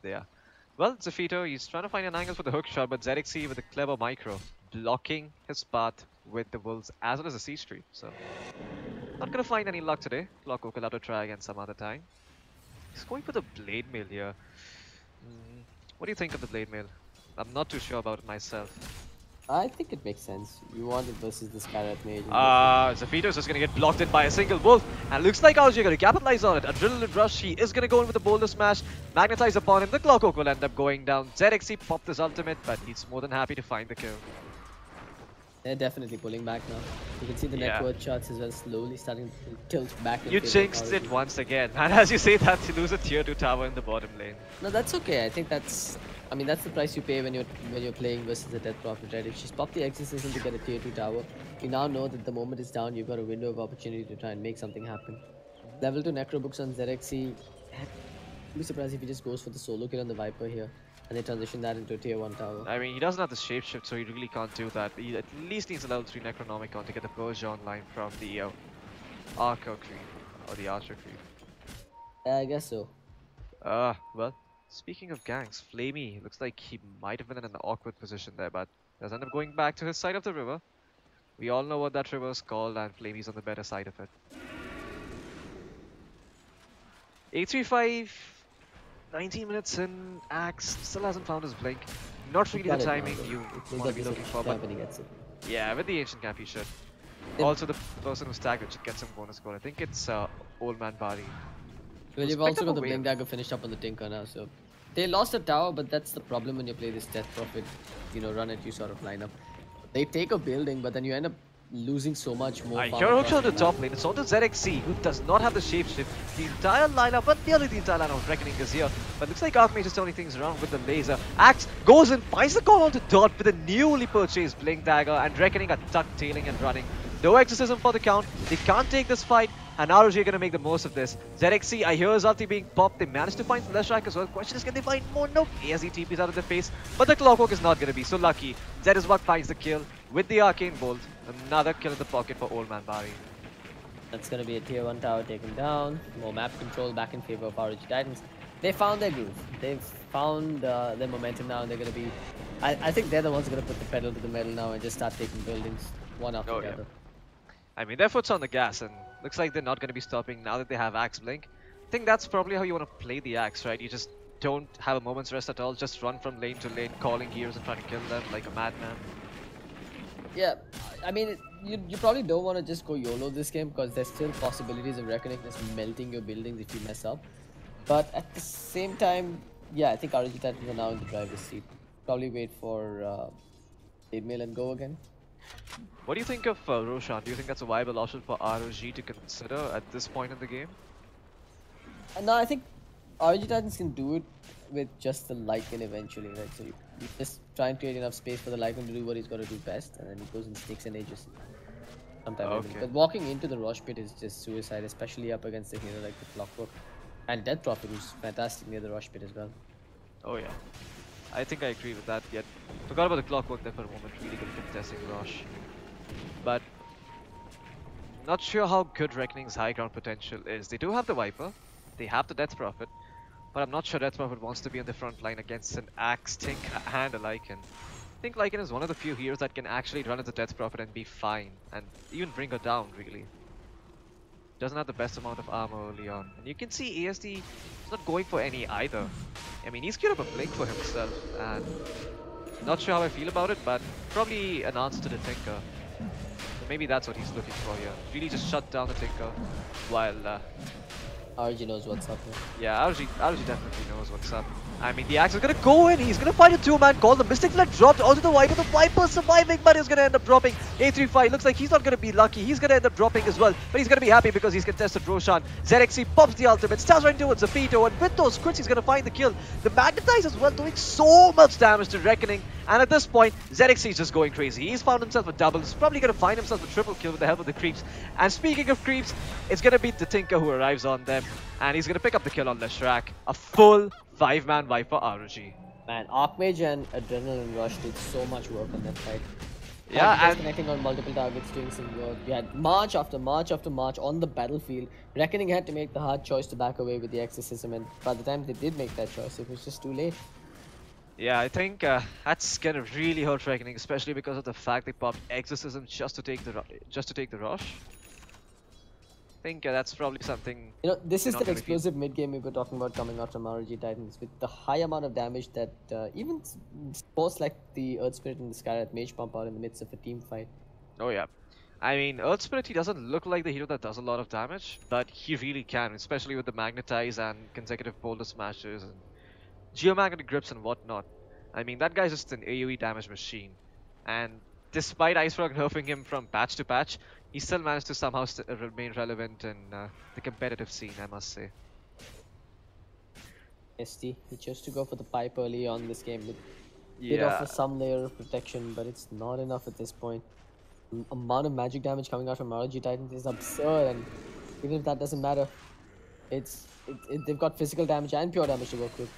They are. Well, Zafito, he's trying to find an angle for the hook shot, but ZXC with a clever micro, blocking his path with the Wolves as well as the C Street. So, not gonna find any luck today. Clockwork will have to try again some other time. He's going for the Blade Mail here. What do you think of the Blade Mail? I'm not too sure about it myself. I think it makes sense. You want it versus the Skyrat Mage. Zafito's just gonna get blocked in by a single wolf, and looks like ROG are gonna capitalize on it. Adrenaline Rush, he is gonna go in with a boulder smash, magnetize upon him. The Clockwork will end up going down. ZXC popped his ultimate, but he's more than happy to find the kill. They're definitely pulling back now. You can see the net worth charts as well slowly starting to tilt back. You jinxed it once again, and as you say that, you lose a tier 2 tower in the bottom lane. No, that's okay. I think that's... I mean, that's the price you pay when you're playing versus the Death Prophet, right? If she's popped the Exorcism to get a tier 2 tower, you now know that the moment it's down, you've got a window of opportunity to try and make something happen. Level 2 Necro books on ZXC. I'd be surprised if he just goes for the solo kill on the Viper here, and they transition that into a tier 1 tower. I mean, he doesn't have the shapeshift, so he really can't do that. He at least needs a level 3 Necronomicon to get the Purge online from the Archer creep, or the Archer creep. I guess so. Well, speaking of ganks, Flamey looks like he might have been in an awkward position there, but does end up going back to his side of the river. We all know what that river is called, and Flamey's on the better side of it. 835, 19 minutes in, Axe still hasn't found his blink. Not really the timing you want to be looking for, but when he gets it. Yeah, with the Ancient Camp he should. Also the person who's tagged it should get some bonus score. I think it's Old Man Bari. Well, you've also got the Blink Dagger finished up on the Tinker now, so... They lost a tower, but that's the problem when you play this Death Prophet, you know, run at you sort of lineup. They take a building, but then you end up losing so much more. You're hooked on the top lane. It's on the ZXC, who does not have the shapeshift. The entire lineup, but nearly the entire lineup of Reckoning is here. But looks like Archmage is turning things around with the laser. Axe goes in, finds the call on to Dot with a newly purchased Blink Dagger, and Reckoning are tuck-tailing and running. No Exorcism for the count. They can't take this fight, and ROG are going to make the most of this. ZXC, I hear his ulti being popped. They managed to find Leshrac as well. Question is, can they find more? Nope. ASE TP's out of their face, but the Clockwork is not going to be so lucky. Zed is what finds the kill with the Arcane Bolt. Another kill in the pocket for Old Man Bari. That's going to be a tier 1 tower taken down. More map control back in favor of ROG Titans. They found their groove. They've found their momentum now, and they're going to be... I think they're the ones who are going to put the pedal to the metal now and just start taking buildings one after the other. I mean, their foot's on the gas, and looks like they're not going to be stopping now that they have Axe Blink. I think that's probably how you want to play the Axe, right? You just don't have a moment's rest at all. Just run from lane to lane, calling heroes and trying to kill them like a madman. Yeah, I mean, you probably don't want to just go YOLO this game because there's still possibilities of Reckoning just melting your buildings if you mess up. But at the same time, yeah, I think ROG Titans are now in the driver's seat. Probably wait for Blade Mail and go again. What do you think of Roshan? Do you think that's a viable option for ROG to consider at this point in the game? No, I think ROG Titans can do it with just the Lycan eventually, right? So you just try and create enough space for the Lycan to do what he's got to do best, and then he goes and sneaks and ages sometime. But walking into the Rosh Pit is just suicide, especially up against a hero like the Clockwork. And Death Prophet, who's fantastic near the Rosh Pit as well. Oh yeah. I think I agree with that, yet forgot about the Clockwork there for a moment. Really good contesting Rosh. But not sure how good Reckoning's high ground potential is. They do have the Viper, they have the Death Prophet, but I'm not sure Death Prophet wants to be on the front line against an Axe, Tink, and a Lycan. I think Lycan is one of the few heroes that can actually run as a Death Prophet and be fine, and even bring her down, really. Doesn't have the best amount of armor early on. And you can see ASD is not going for any either. I mean, he's queued up a Blink for himself, and not sure how I feel about it, but probably an answer to the Tinker. So maybe that's what he's looking for here. Really just shut down the Tinker while... RG knows what's up here. Yeah, RG definitely knows what's up. I mean, the Axe is gonna go in, he's gonna find a two-man call. The Mystic Flood dropped onto the Viper. The Viper surviving, but he's gonna end up dropping. 835 looks like he's not gonna be lucky. He's gonna end up dropping as well, but he's gonna be happy because he's contested Roshan. ZXC pops the ultimate, starts running towards Zafito, and with those crits, he's gonna find the kill. The Magnetize as well, doing so much damage to Reckoning. And at this point, ZXC is just going crazy. He's found himself a double. He's probably gonna find himself a triple kill with the help of the creeps. And speaking of creeps, it's gonna be the Tinker who arrives on them, and he's gonna pick up the kill on Leshrac. A full 5-man wipe for ROG. Man, Archmage and Adrenaline Rush did so much work on that fight. Yeah, and connecting on multiple targets, doing some work. We had march after march after march on the battlefield. Reckoning had to make the hard choice to back away with the exorcism, and by the time they did make that choice, it was just too late. yeah, I think that's gonna really hurt Reckoning, especially because of the fact they popped Exorcism just to take the rush. I think that's probably something You know, this they're is not that gonna repeat. explosive mid game we were talking about coming out from ROG Titans with the high amount of damage that even sports like the Earth Spirit and the Skyrat Mage pump out in the midst of a team fight. Oh yeah. I mean, Earth Spirit, he doesn't look like the hero that does a lot of damage, but he really can, especially with the Magnetize and consecutive boulder smashes and geomagnetic grips and whatnot. I mean, that guy's just an AoE damage machine. And despite Ice Frog nerfing him from patch to patch, he still managed to somehow remain relevant in the competitive scene, I must say. ST, he chose to go for the pipe early on this game. It did Yeah, offer some layer of protection, but it's not enough at this point. The amount of magic damage coming out from ROG Titans is absurd, and even if that doesn't matter, they've got physical damage and pure damage to work with.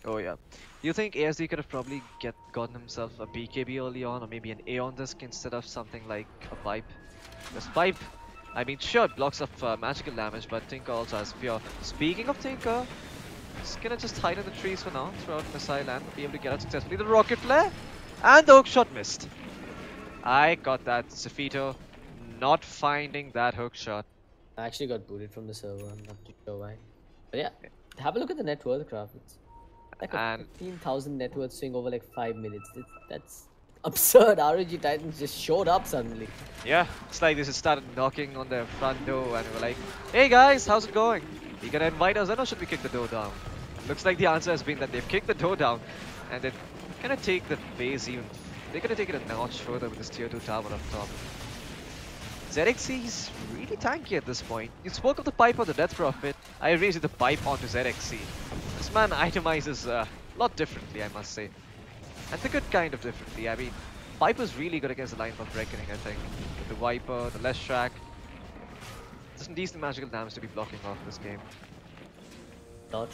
oh yeah. Do you think ASD could have probably gotten himself a BKB early on, or maybe an Aeon Disc instead of something like a pipe? Because pipe, I mean, sure, it blocks up magical damage, but Tinker also has pure. Speaking of Tinker, he's gonna just hide in the trees for now, throw out missile and be able to get out successfully. The rocket flare and the hook shot missed. I got that. Safito not finding that hook shot. I actually got booted from the server. I'm not too sure why. But yeah, have a look at the net worth graph. It's like a And 15,000 net worth swing over like 5 minutes. That's absurd. ROG Titans just showed up suddenly. yeah, it's like they just started knocking on their front door and we're like, hey guys, how's it going? You gonna invite us in or should we kick the door down? Looks like the answer has been that they've kicked the door down and they're gonna take the base even. They're gonna take it a notch further with this tier 2 tower up top. ZXC is really tanky at this point. You spoke of the pipe or the Death Prophet. I raised the pipe onto ZXC. This man itemizes a lot differently, I must say. And the good kind of differently. I mean, pipe is really good against the line of Reckoning, I think. With the Viper, the Less Track. There's some decent magical damage to be blocking off this game. Not.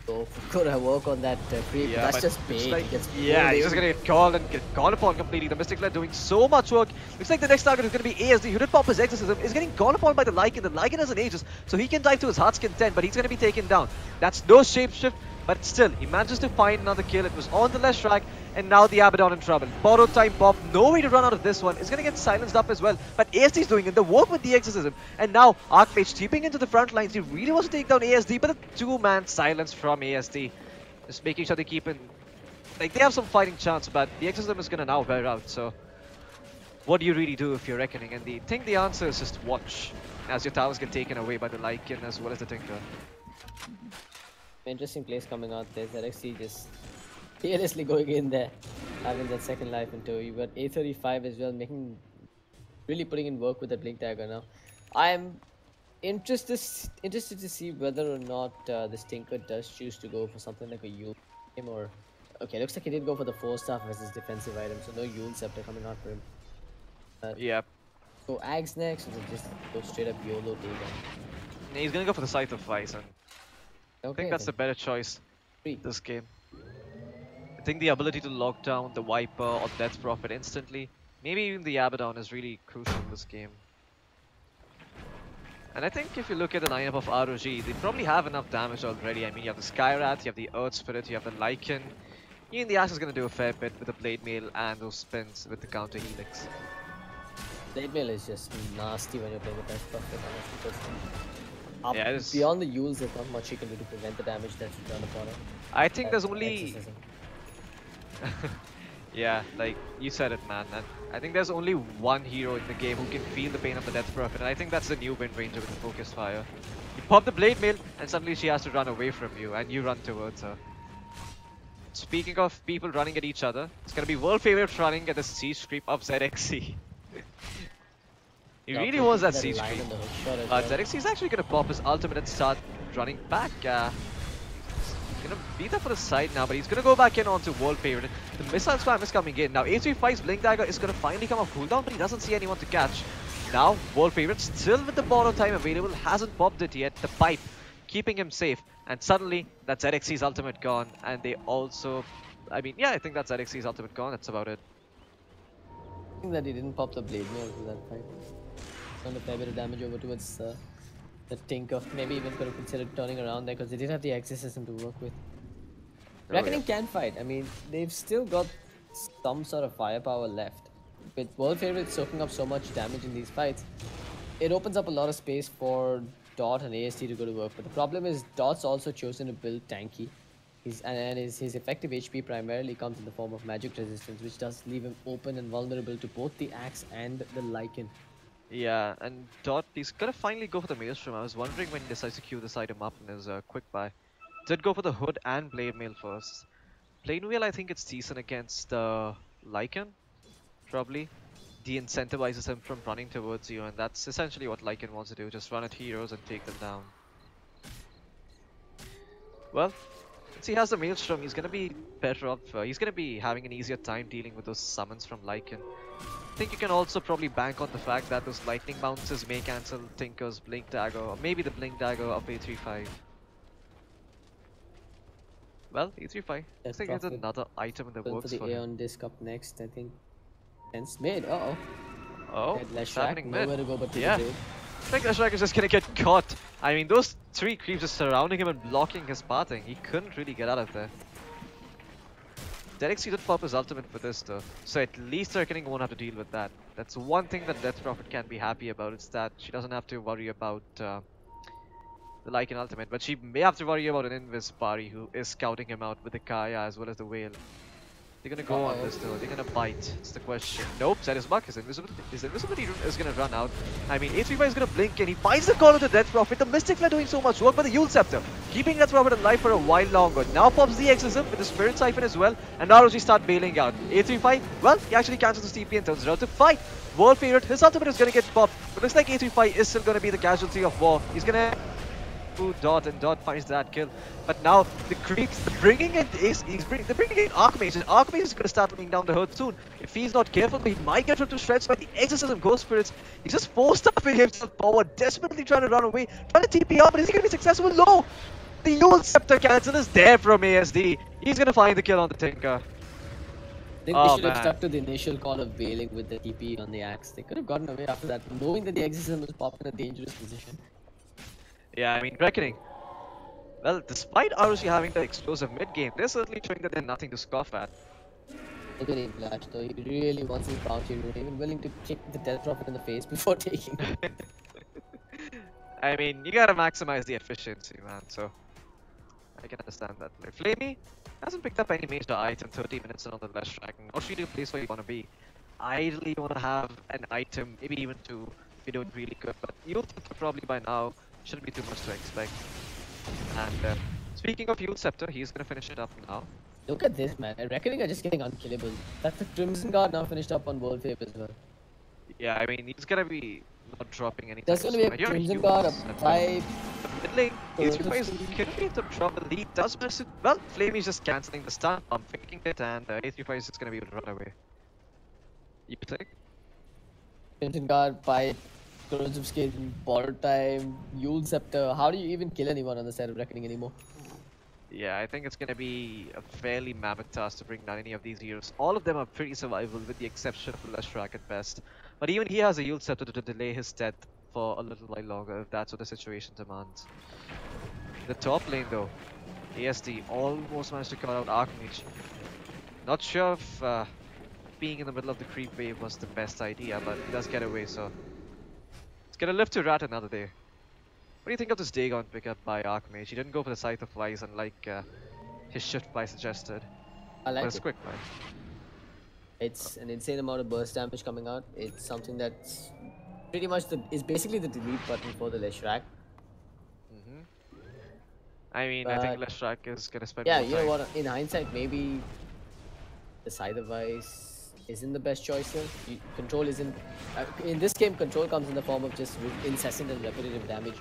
So gotta work on that creep. Yeah, That's but just bait. like, He gets yeah, pulled he's just in. gonna get called and get gone upon completely. The Mystic Flare doing so much work. Looks like the next target is gonna be ASD, who did pop his Exorcism, is getting gone upon by the Lycan. The Lycan has an Aegis, so he can dive to his heart's content, but he's gonna be taken down. That's no shapeshift, but still, he manages to find another kill. It was on the left track, and now the Abaddon in trouble. Borrow time pop, no way to run out of this one. It's gonna get silenced up as well, but ASD is doing it. The work with the Exorcism, and now Archmage steeping into the front lines. He really wants to take down ASD, but a two-man silence from ASD. Just making sure they keep in, like, they have some fighting chance, but the Exorcism is gonna now wear out, so what do you really do if you're Reckoning? And I think the answer is just watch, as your towers get taken away by the Lycan as well as the Tinker. Interesting place coming out there. ZXC just fearlessly going in there, having that second life into. You got A35 as well, really putting in work with the Blink Dagger now. I'm interested to see whether or not this Tinker does choose to go for something like a Yule game or. Okay, looks like he did go for the 4-staff as his defensive item, so no Yule Scepter coming out for him. Yeah, So Ags next, or just go straight up YOLO takedown? he's gonna go for the Scythe of Vice, and I Okay, think that's the then. better choice Three. this game. I think the ability to lock down the Viper or Death Prophet instantly, maybe even the Abaddon, is really crucial in this game. And I think if you look at the lineup of ROG, they probably have enough damage already. I mean, you have the Skyrat, you have the Earth Spirit, you have the Lycan. Even the Ash is going to do a fair bit with the Blade Mail and those spins with the counter Helix. Blade Mail is just nasty when you're playing with Death Prophet, honestly, because Yeah, it is. beyond the Yules, there's not much you can do to prevent the damage that's done upon it. I think there's only... Exorcism. Yeah, like you said it, man. And I think there's only one hero in the game who can feel the pain of the Death Prophet, and I think that's the new Wind Ranger with the Focus Fire. You pop the Blade Mail, and suddenly she has to run away from you, and you run towards her. Speaking of people running at each other, it's gonna be world favorite running at the siege creep of ZXC. He really Yeah, wants that that siege line creep. on the hook shot as But well. ZXC is actually gonna pop his ultimate and start running back. Gonna beat that for the side now, but he's gonna go back in onto world favorite. The missile spam is coming in. Now A35's Blink Dagger is gonna finally come off cooldown, but he doesn't see anyone to catch. Now world favorite still with the borrow time available, hasn't popped it yet. The pipe keeping him safe, and suddenly that's ZXC's ultimate gone. And they also, I mean, yeah, I think that's ZXC's ultimate gone. That's about it. think that he didn't pop the blade mail to that fight. Done a fair bit of damage over towards the Tinker. Maybe even could have considered turning around there because they did have the exorcism to work with. Oh, Reckoning can fight. I mean, they've still got some sort of firepower left. With world favorites soaking up so much damage in these fights, it opens up a lot of space for Dot and AST to go to work. But the problem is Dot's also chosen to build tanky. His effective HP primarily comes in the form of magic resistance, which does leave him open and vulnerable to both the axe and the Lycan. Yeah, and Dot, he's gonna finally go for the Maelstrom. I was wondering when he decides to queue this item up in his quick buy. Did go for the Hood and Blade Mail first. Plane Wheel, I think it's decent against Lycan, probably. De-incentivizes him from running towards you, and that's essentially what Lycan wants to do, just run at heroes and take them down. Well, since he has the Maelstrom, he's gonna be better off, he's gonna be having an easier time dealing with those summons from Lycan. I think you can also probably bank on the fact that those lightning bounces may cancel Tinker's Blink Dagger, or maybe the Blink Dagger of A35. Well, A35, looks like there's another item in the Going works for for the him. Aeon disc up next, I think. Tense mid, uh-oh. Oh, Leshrac, it's happening mid. nowhere to go but to Yeah. the grave. I think Leshrac is just gonna get caught. I mean, those 3 creeps just surrounding him and blocking his pathing. He couldn't really get out of there. Derek did pop his ultimate for this though, so at least Reckoning won't have to deal with that. That's one thing that Death Prophet can be happy about, it's that she doesn't have to worry about the Lycan ultimate, but she may have to worry about an Invis Bari who is scouting him out with the Kaya as well as the Whale. They're gonna go on this though, they're gonna bite, it's the question. Nope, that is Buck, his invisibility is gonna run out. I mean, A35 is gonna blink and he finds the corner to Death Prophet. The Mystic Flare doing so much work by the Yule Scepter, keeping Death Prophet alive for a while longer. Now pops the Exorcism with the Spirit Siphon as well, and ROG start bailing out. A35, well, he actually cancels the TP and turns around to fight. World favorite, his ultimate is gonna get popped, but looks like A35 is still gonna be the casualty of war. He's gonna Dot, and Dot finds that kill. But now the creeps, they're bringing in Archmage, and Archmage is going to start laying down the herd soon. If he's not careful, he might get ripped to shreds by the Exorcism Ghost Spirits. He's just forced up in himself forward, desperately trying to run away, trying to TP up, but is he going to be successful? No! The Yule Scepter cancel is there from ASD. He's going to find the kill on the Tinker. I think they should have stuck to the initial call of bailing with the TP on the axe. They could have gotten away after that, knowing that the Exorcism was popped in a dangerous position. Yeah, I mean, Reckoning. Well, despite ROG having the explosive mid-game, they're certainly showing that they're nothing to scoff at. Look at him, Flash, though. He really wants his bounty rune, even willing to kick the Death Prophet in the face before taking it. I mean, you gotta maximize the efficiency, man, so I can understand that. Like, Flamey hasn't picked up any major item 30 minutes in on the Leshrac, or should you place where you wanna be. Ideally, you wanna have an item, maybe even 2, if you're doing really good, but you'll think probably by now shouldn't be too much to expect. And speaking of Yule Scepter, he's gonna finish it up now. Look at this, man. Reckoning are just getting unkillable. That's the Crimson Guard now finished up on World Fave as well. Yeah, I mean, he's gonna be not dropping anything. There's gonna be a Crimson Guard, a pipe. Mid lane, A35 is gonna be into trouble. He does miss it. Well, Flamey's just cancelling the stun, faking it, and A35 is just gonna be able to run away. You think? Crimson Guard, pipe, Corrosive Skin, Borrowed Time, Yule Scepter. How do you even kill anyone on the side of Reckoning anymore? Yeah, I think it's gonna be a fairly mammoth task to bring down any of these heroes. All of them are pretty survivable with the exception of Leshrac at best. But even he has a Yule Scepter to delay his death for a little while longer if that's what the situation demands. The top lane though, ASD almost managed to cut out Archmage. Not sure if being in the middle of the creep wave was the best idea, but he does get away, so it's gonna live to rat another day. What do you think of this Dagon pickup by Archmage? He didn't go for the Scythe of Flies unlike his shift buy suggested. I like But it's it. quick buy. It's an insane amount of burst damage coming out. It's something that's pretty much is basically the delete button for the Leshrac. I mean, I think Leshrac is gonna spend Yeah, more you know time. what? In hindsight, maybe the Scythe of Ice isn't the best choice here. Control isn't. In this game, control comes in the form of just incessant and repetitive damage.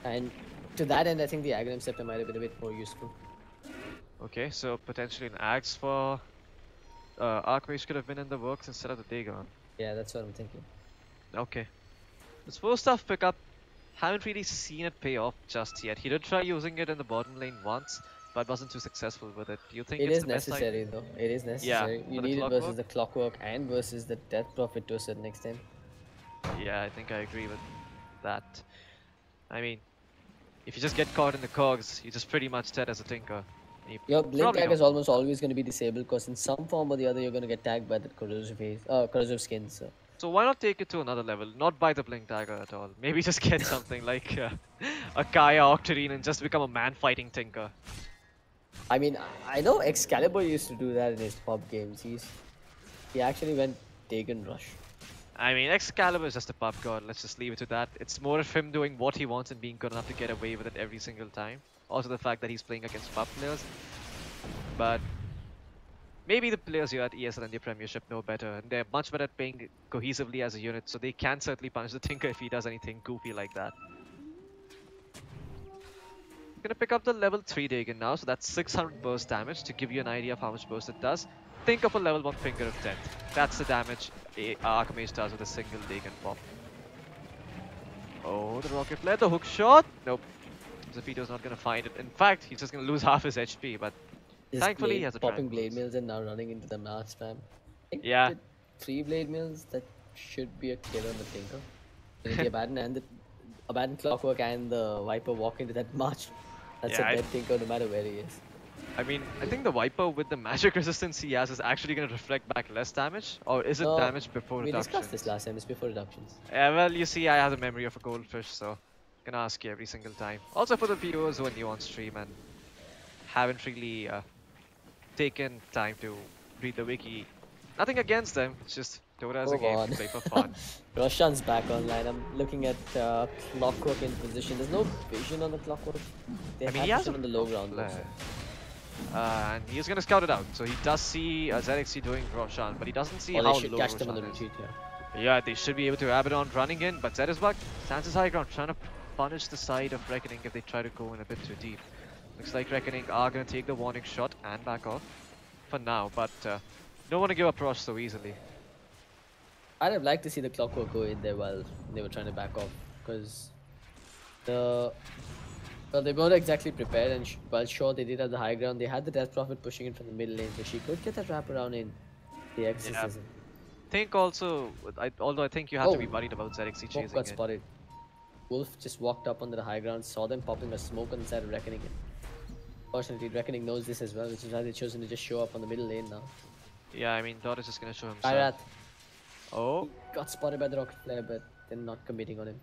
And to that end, I think the Aghanim Scepter might have been a bit more useful. Okay, so potentially an axe for Archmage could have been in the works instead of the Dagon. Yeah, that's what I'm thinking. Okay. This first off pickup, haven't really seen it pay off just yet. He did try using it in the bottom lane once, but wasn't too successful with it. Do you think It it's is the best idea? necessary though. It is Yeah, necessary. You for the need it versus clockwork. the clockwork and versus the death profit to a certain extent. Yeah, I think I agree with that. I mean, if you just get caught in the cogs, you're just pretty much dead as a tinker. You Your blink probably tag don't is want almost that. always going to be disabled because in some form or the other you're going to get tagged by that corrosive corrosive skin. So So why not take it to another level? Not buy the blink dagger at all. Maybe just get something like a Kaya Octarine and just become a man fighting tinker. I mean, I know Excalibur used to do that in his pub games. He actually went Dagon Rush. I mean, Excalibur is just a pub god. Let's just leave it to that. It's more of him doing what he wants and being good enough to get away with it every single time. Also the fact that he's playing against pub players. But maybe the players here at ESL and the Premiership know better, and they're much better at playing cohesively as a unit, so they can certainly punish the Tinker if he does anything goofy like that. Gonna pick up the level 3 Dagon now, so that's 600 burst damage to give you an idea of how much burst it does. Think of a level 1 Finger of Death. That's the damage Archmage does with a single Dagon pop. Oh, the rocket flare, the hook shot! Nope. Zafito's not gonna find it. In fact, he's just gonna lose half his HP, but Just thankfully he has a popping tranquil. blade mills and now running into the math spam. I think Yeah. with 3 blade mills, that should be a kill on the Tinker. If the Abaddon and the Abaddon Clockwork and the Viper walk into that march, that's Yeah, a dead Tinker no matter where he is. I mean, I think the Viper with the magic resistance he has is actually going to reflect back less damage, or is it No, damage before we reduction? discussed this last time, it's before reductions. Yeah, well, you see, I have the memory of a goldfish, so gonna ask you every single time. Also for the viewers who are new on stream and haven't really taken time to read the wiki, nothing against them. It's just Dota as a Move game on. to play for fun. Roshan's back online. I'm looking at Clockwork in position. There's no vision on the Clockwork. They I mean, have he to has sit on the low ground. flare. also. And he's gonna scout it out. So he does see ZXC doing Roshan, but he doesn't see Or how they should low catch them on the Roshan is. retreat, yeah. Yeah, they should be able to Abaddon running in, but Zed is back. Stands his high ground, trying to punish the side of Reckoning if they try to go in a bit too deep. Looks like Reckoning are going to take the warning shot and back off for now, but don't want to give up Rosh so easily. I'd have liked to see the Clockwork go in there while they were trying to back off, because well, they weren't exactly prepared, and while sure they did have the high ground, they had the Death Prophet pushing in from the middle lane, so she could get that wraparound in the exorcism. Think also, although I think you have to be Oh. worried about ZXC Wolf chasing got it. spotted. Wolf just walked up onto the high ground, saw them popping a smoke on the side of Reckoning. Fortunately, Reckoning knows this as well, which is why they've chosen to just show up on the middle lane now. Yeah, I mean, Dot is just going to show himself. Kyrath Oh, got spotted by the rocket flare, but they're not committing on him.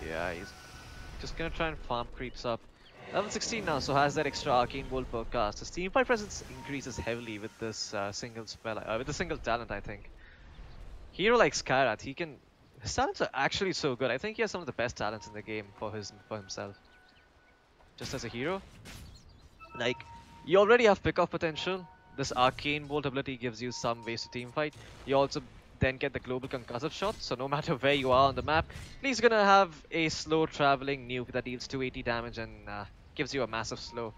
yeah, he's just going to try and farm creeps up. Level 16 now, so has that extra Arcane Bolt per cast. His teamfight presence increases heavily with this single spell, with the single talent, I think. Hero like Skyrath, his talents are actually so good. I think he has some of the best talents in the game for himself. Just as a hero. Like, you already have pick-off potential. This Arcane Bolt ability gives you some ways to teamfight. You also then get the global concussive shot, so no matter where you are on the map, he's gonna have a slow traveling nuke that deals 280 damage and gives you a massive slow.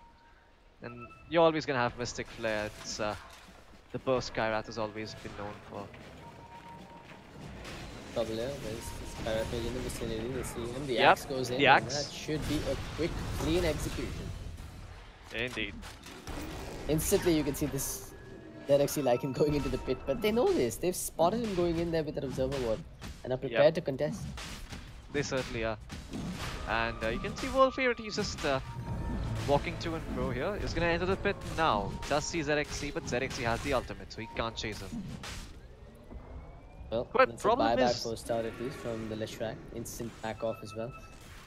And you're always gonna have Mystic Flare. It's the burst Kyrath has always been known for. Double there, there's Kyrath in the vicinity, they see him, the Yep, axe goes in, the and axe. that should be a quick, clean execution. Indeed. Instantly you can see this ZXC Lycan going into the pit, but they know this. They've spotted him going in there with an observer ward and are prepared to contest. They certainly are. And you can see World Favorite, he's just walking to and fro here. He's gonna enter the pit now. Does see ZXC, but ZXC has the ultimate, so he can't chase him. Well, But that's problem a buyback is- for start at least from the Leshrac. Instant back off as well.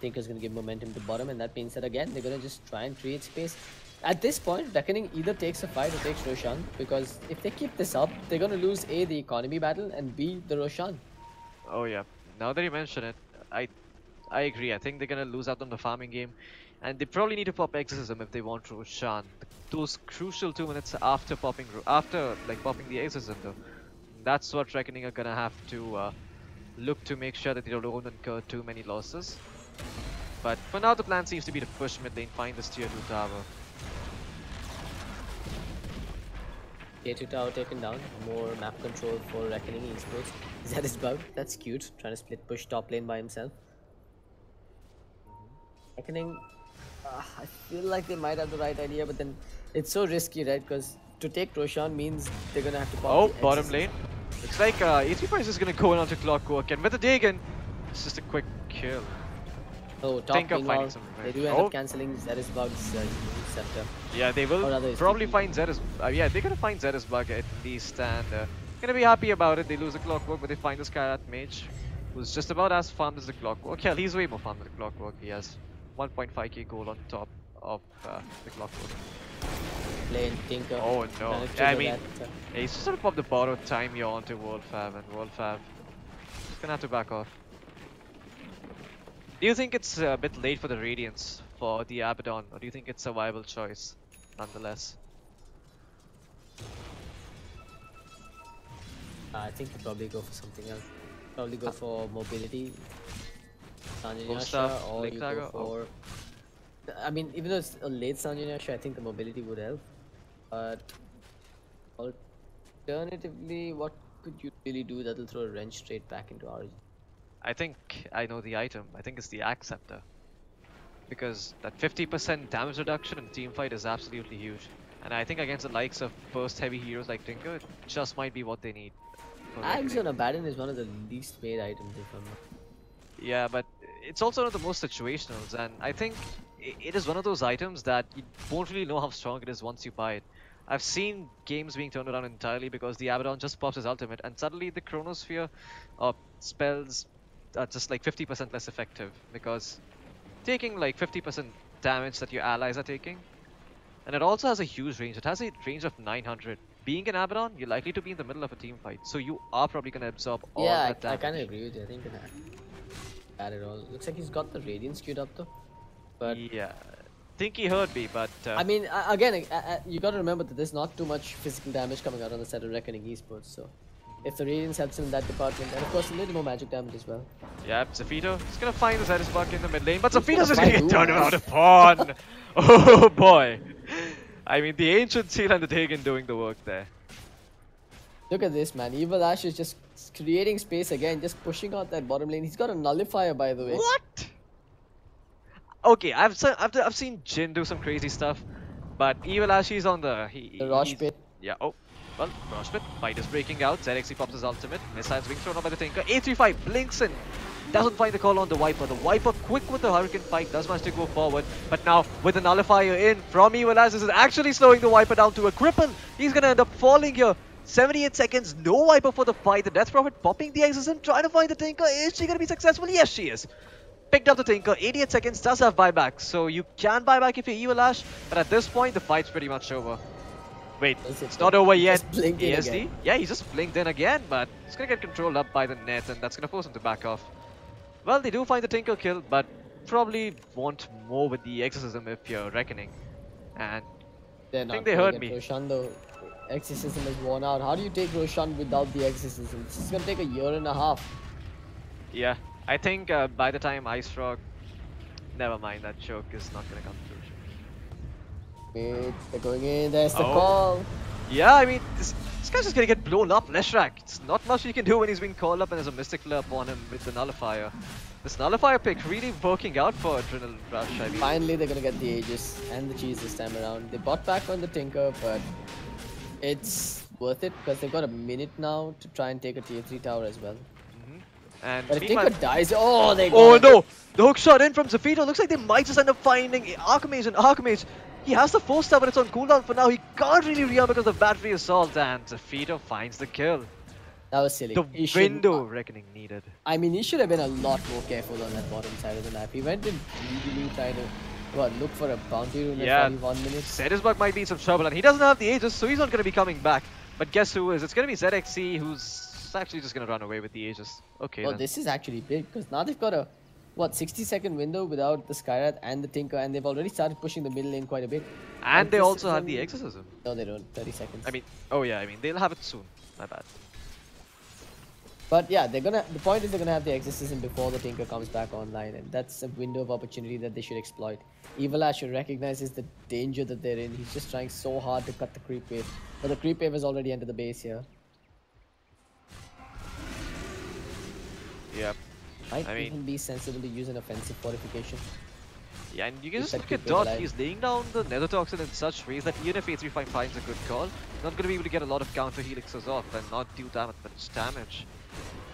Tinker's gonna give momentum to bottom, and that means that again they're gonna just try and create space. At this point, Reckoning either takes a fight or takes Roshan, because if they keep this up, they're gonna lose A, the economy battle, and B, the Roshan. Oh yeah, now that you mention it, I agree. I think they're gonna lose out on the farming game, and they probably need to pop Exorcism if they want Roshan. Those crucial 2 minutes after popping the Exorcism though, that's what Reckoning are gonna have to look to make sure that they don't incur too many losses. But for now, the plan seems to be to push mid lane, find this tier 2 tower. Tier 2 tower taken down, more map control for Reckoning Esports. Zed is bugged, that's cute, trying to split push top lane by himself. Reckoning I feel like they might have the right idea, but then it's so risky, right? Because to take Roshan means they're gonna have to pop Oh, the bottom Exorcism. lane. Looks like E3 is just gonna go on to Clockwork, and with the Dagon, it's just a quick kill. Oh, top Think of finding meanwhile, some they revenge. do end Oh. up cancelling Zed's Bug's scepter. Yeah, they will Or rather, his probably TP. find Zed's. Yeah, they're gonna find Zed's bug at least, and gonna be happy about it. They lose the Clockwork, but they find the Skyrat Mage, who's just about as farmed as the Clockwork. Yeah, he's way more farmed than the Clockwork. He has 1.5k gold on top of the Clockwork. Lane, Tinker. Oh no! managed to Yeah, I get mean, that, he's just gonna pop the borrowed time here onto Wolfab, and Wolfab is gonna have to back off. Do you think it's a bit late for the Radiance for the Abaddon, or do you think it's a viable choice nonetheless? I think they probably go for something else. Probably go for mobility, Sanjay or Lake you Saga, go for. I mean, even though it's a late Sanjay, I think the mobility would help. But alternatively, what could you really do that'll throw a wrench straight back into ROG? I think I know the item. I think it's the Axe Scepter. Because that 50% damage reduction in team fight is absolutely huge. And I think against the likes of burst heavy heroes like Tinker, it just might be what they need. Axe on Abaddon is one of the least made items, if I'm not. Yeah, but it's also one of the most situationals, and I think it is one of those items that you won't really know how strong it is once you buy it. I've seen games being turned around entirely because the Abaddon just pops his ultimate, and suddenly the Chronosphere spells are just like 50% less effective because taking like 50% damage that your allies are taking, and it also has a huge range. It has a range of 900. Being an Abaddon, you're likely to be in the middle of a team fight, so you are probably going to absorb all that damage. I kind of agree with you. I think bad at all. Looks like he's got the Radiance queued up though. But yeah, think he heard me, but I mean, again, you got to remember that there's not too much physical damage coming out on the side of Reckoning Esports. So if the Radiance helps him in that department, and of course a little more magic damage as well. yeah, Zafito is gonna find the Zedis buck in the mid lane, but Zafito's gonna just gonna find get turned who? around a pawn. Oh boy! I mean, the Ancient Seal and the Dagon doing the work there. Look at this, man. Evil Ash is just creating space again, just pushing out that bottom lane. He's got a nullifier, by the way. What? Okay, I've seen Jin do some crazy stuff, but Evil Ash is on the The Rosh pit. Yeah. Oh. Well, Rosh pit. Fight is breaking out. ZXC pops his ultimate. Missiles being thrown out by the Tinker. A35 blinks in. Doesn't find the call on the Viper. The Viper quick with the Hurricane Pike does manage to go forward. But now with the Nullifier in from Evil Ash, this is actually slowing the Viper down to a cripple. He's gonna end up falling here. 78 seconds, no Viper for the fight. The Death Prophet popping the Exorcism, trying to find the Tinker. Is she gonna be successful? Yes, she is. Picked up the Tinker. 88 seconds does have buyback, so you can buy back if you're Evil Ash. But at this point, the fight's pretty much over. Wait, it's not over yet. ESD? Yeah, he just blinked in again, but he's gonna get controlled up by the net, and that's gonna force him to back off. Well, they do find the Tinker kill, but probably want more with the Exorcism if you're Reckoning. And I think they heard me. Roshan, though. Exorcism is worn out. How do you take Roshan without the Exorcism? This is gonna take a year and a half. Yeah, I think by the time Ice Frog, never mind, that choke is not gonna come through. Wait, they're going in. There's the Oh. call. Yeah, I mean, this guy's just gonna get blown up. Leshrac, it's not much you can do when he's being called up and there's a Mystic Flare upon him with the Nullifier. This Nullifier pick really working out for Adrenal Rush, I mean. Finally, they're gonna get the Aegis and the cheese this time around. They bought back on the Tinker, but it's worth it because they've got a minute now to try and take a tier 3 tower as well. And But if meanwhile- Tinker dies, oh, they Oh got it. no! The hook shot in from Zafito. Looks like they might just end up finding Archmage, and Archmage, he has the 4-star, but it's on cooldown for now. He can't really re-arm because of battery assault, and Zafito finds the kill. That was silly. The He should- window reckoning needed. I mean, he should have been a lot more careful on that bottom side of the map. He went in greedily trying to look for a bounty rune Yeah. at 41 minutes. Zedisbug might be in some trouble, and he doesn't have the Aegis, so he's not going to be coming back. But guess who is? It's going to be ZXC, who's actually just going to run away with the Aegis. Okay, Well, then. this is actually big because now they've got a 60-second window without the Skyrat and the Tinker, and they've already started pushing the middle lane quite a bit. And they this also is have an- the Exorcism. No, they don't. 30 seconds. I mean, oh yeah, I mean, they'll have it soon. My bad. But yeah, they're gonna. The point is they're gonna have the Exorcism before the Tinker comes back online, and that's a window of opportunity that they should exploit. Evil Ash recognizes the danger that they're in. He's just trying so hard to cut the creep wave, but the creep wave has already entered the base here. Yep. Might I mean- even be sensible to use an offensive fortification. Yeah, and you can Keep just that look at creep Dot. alive. He's laying down the Nether Toxin in such ways that even if A35 finds a good call, he's not going to be able to get a lot of counter helixes off and not do that much damage.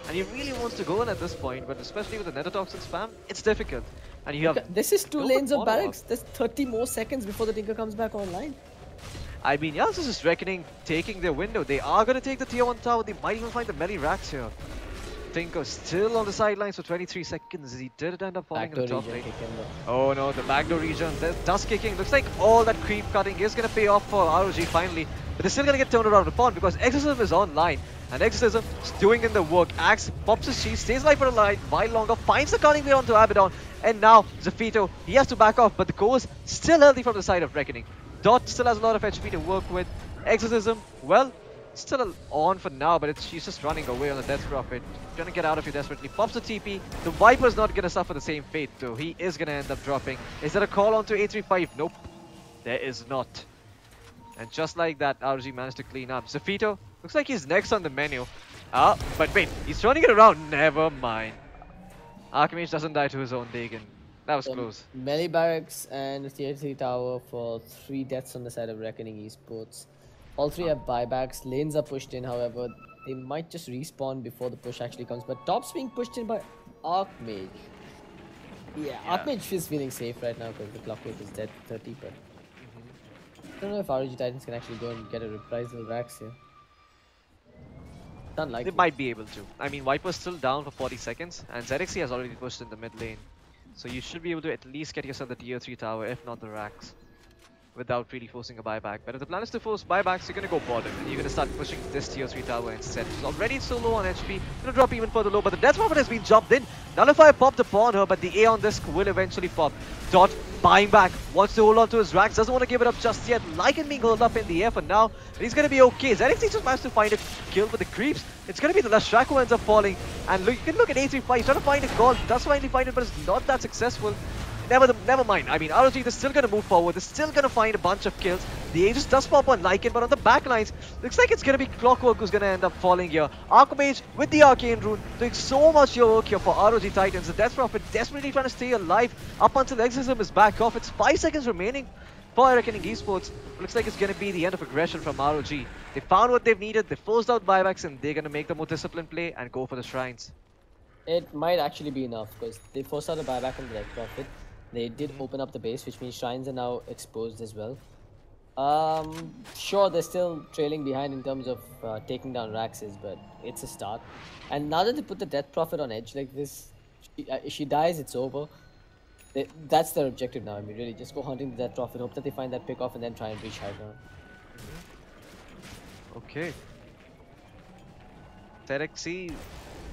And he really wants to go in at this point, but especially with the Nether Toxin spam, it's difficult. And you have This is 2 no lanes of follow-up. barracks. There's 30 more seconds before the Tinker comes back online. I mean, yeah, this is Reckoning taking their window. They are going to take the tier 1 tower. They might even find the melee racks here. Tinker still on the sidelines for 23 seconds. He did end up falling in the top lane. Oh no, the backdoor region. There's dust kicking. Looks like all that creep cutting is going to pay off for ROG finally. But they're still going to get turned around upon because Exorcism is online. And Exorcism is doing in the work. Axe pops his cheese, stays alive for a while longer, finds the cutting way onto Abaddon. And now Zafito, he has to back off, but the core is still healthy from the side of Reckoning. Dot still has a lot of HP to work with. Exorcism, well, still on for now, but she's just running away on the Death Prophet. Trying to get out of here desperately. Pops the TP. The Viper's not going to suffer the same fate though. He is going to end up dropping. Is there a call onto A35? Nope. There is not. And just like that, RG managed to clean up. Zafito, looks like he's next on the menu. But wait, he's turning it around. Never mind. Archmage doesn't die to his own Dagon. That was close. Melee barracks and the tier 3 tower for 3 deaths on the side of Reckoning Esports. All 3 have buybacks. Lanes are pushed in, however. They might just respawn before the push actually comes. But top's being pushed in by Archmage. Yeah, Archmage is feeling safe right now because the clock rate is dead 30. But I don't know if ROG Titans can actually go and get a reprisal racks here. Unlikely. They might be able to. I mean, Viper's still down for 40 seconds, and ZXC has already pushed in the mid lane. So you should be able to at least get yourself the tier 3 tower, if not the racks, without really forcing a buyback. But if the plan is to force buybacks, you're going to go bottom, and you're going to start pushing this tier 3 tower instead. She's already so low on HP, going to drop even further low, but the Death Prophet has been jumped in. Nullifier popped upon her, but the A on this will eventually pop. Dot buying back, wants to hold on to his racks, doesn't want to give it up just yet. Lycan being held up in the air for now, but he's going to be okay. ZXC just managed to find a kill with the creeps. It's going to be the Lushtrak who ends up falling. And look, you can look at A35, he's trying to find a call, does finally find it, but it's not that successful. Never mind. I mean, ROG is still going to move forward. They're still going to find a bunch of kills. The Aegis does pop on Lycan, but on the back lines, looks like it's going to be Clockwork who's going to end up falling here. Archmage with the Arcane Rune doing so much work here for ROG Titans. The Death Prophet desperately trying to stay alive up until Exorcism is back off. It's 5 seconds remaining for Reckoning Esports. Looks like it's going to be the end of aggression from ROG. They found what they've needed. They forced out buybacks, and they're going to make the more disciplined play and go for the shrines. It might actually be enough because they forced out a buyback on the Death Prophet. They did open up the base, which means shrines are now exposed as well. Sure, they're still trailing behind in terms of taking down Raxes, but it's a start. And now that they put the Death Prophet on edge like this, if she dies, it's over. That's their objective now. I mean, really, just go hunting the Death Prophet, hope that they find that pick off, and then try and reach high ground. Okay. ZXC,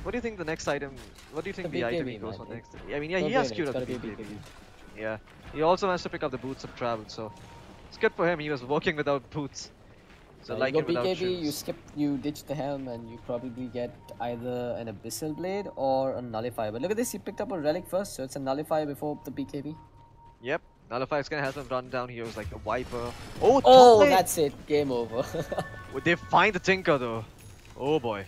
what do you think the next item? What do you think the item he goes for next? I mean, yeah, he has queued up the BKB. Yeah, he also managed to pick up the boots of travel, so it's good for him. He was walking without boots. So like you go BKB, you ditch the helm, and you probably get either an Abyssal Blade or a Nullifier. But look at this, he picked up a Relic first, so it's a Nullifier before the BKB. Yep, Nullifier is gonna help him run down heroes like the Viper. Oh, that's it, game over. Would they find the Tinker though? Oh boy.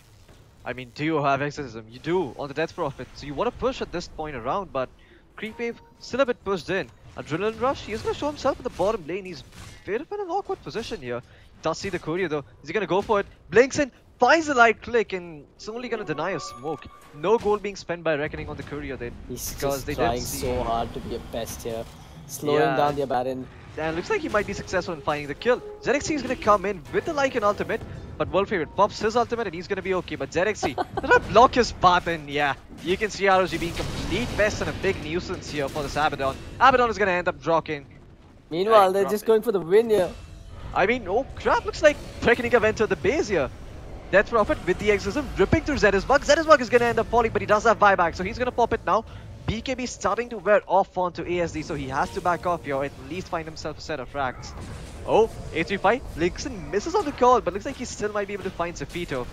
I mean, do you have Exorcism? You do, on the Death Prophet. So you want to push at this point around, but Creep Wave still a bit pushed in. Adrenaline Rush, he's going to show himself in the bottom lane. He's in an awkward position here. Does see the courier though. Is he going to go for it? Blinks in, finds the light click, and it's only going to deny a smoke. No gold being spent by Reckoning on the courier then. He's just trying so hard to be a pest here. Slowing down the Abaddon. And looks like he might be successful in finding the kill. ZXC is going to come in with the Lycan ultimate. But World Favorite pops his ultimate and he's going to be okay. But ZXC does not block his path, and yeah, you can see ROG being complete best and a big nuisance here for this Abaddon. Abaddon is going to end up dropping. Meanwhile, they're just going for the win here. I mean, oh crap, looks like Reckoning have entered the base here. Death Prophet with the Exorcism ripping through Zedisbug. Zedisbug is going to end up falling, but he does have buyback, so he's going to pop it now. BKB starting to wear off onto ASD, so he has to back off here, or at least find himself a set of racks. Oh, A35, Linkson misses on the call, but looks like he still might be able to find Zafito.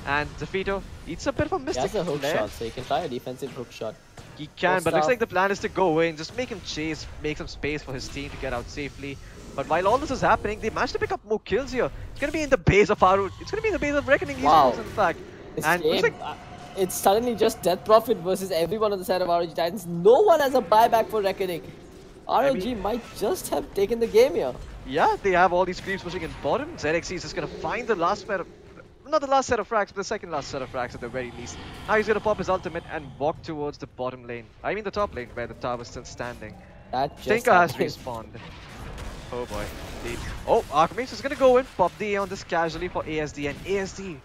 And Zafito eats a bit of a mystic. He has a hook shot, so he can try a defensive hook shot. He can, but looks like the plan is to go in, just make him chase, make some space for his team to get out safely. But while all this is happening, they managed to pick up more kills here. It's going to be in the base of ROG. It's going to be in the base of Reckoning Esports, in fact. And looks like it's suddenly just Death Prophet versus everyone on the side of ROG Titans. No one has a buyback for Reckoning. I mean, ROG might just have taken the game here. yeah, they have all these creeps pushing in bottom. ZXC is just going to find the last pair of... Not the last set of frags, but the second last set of frags at the very least. Now he's going to pop his ultimate and walk towards the bottom lane. I mean the top lane, where the tower's still standing. That just Tinker has happened. respawned. Oh boy, indeed. Oh, Archmage is going to go in, pop the A on this casually for ASD. And ASD,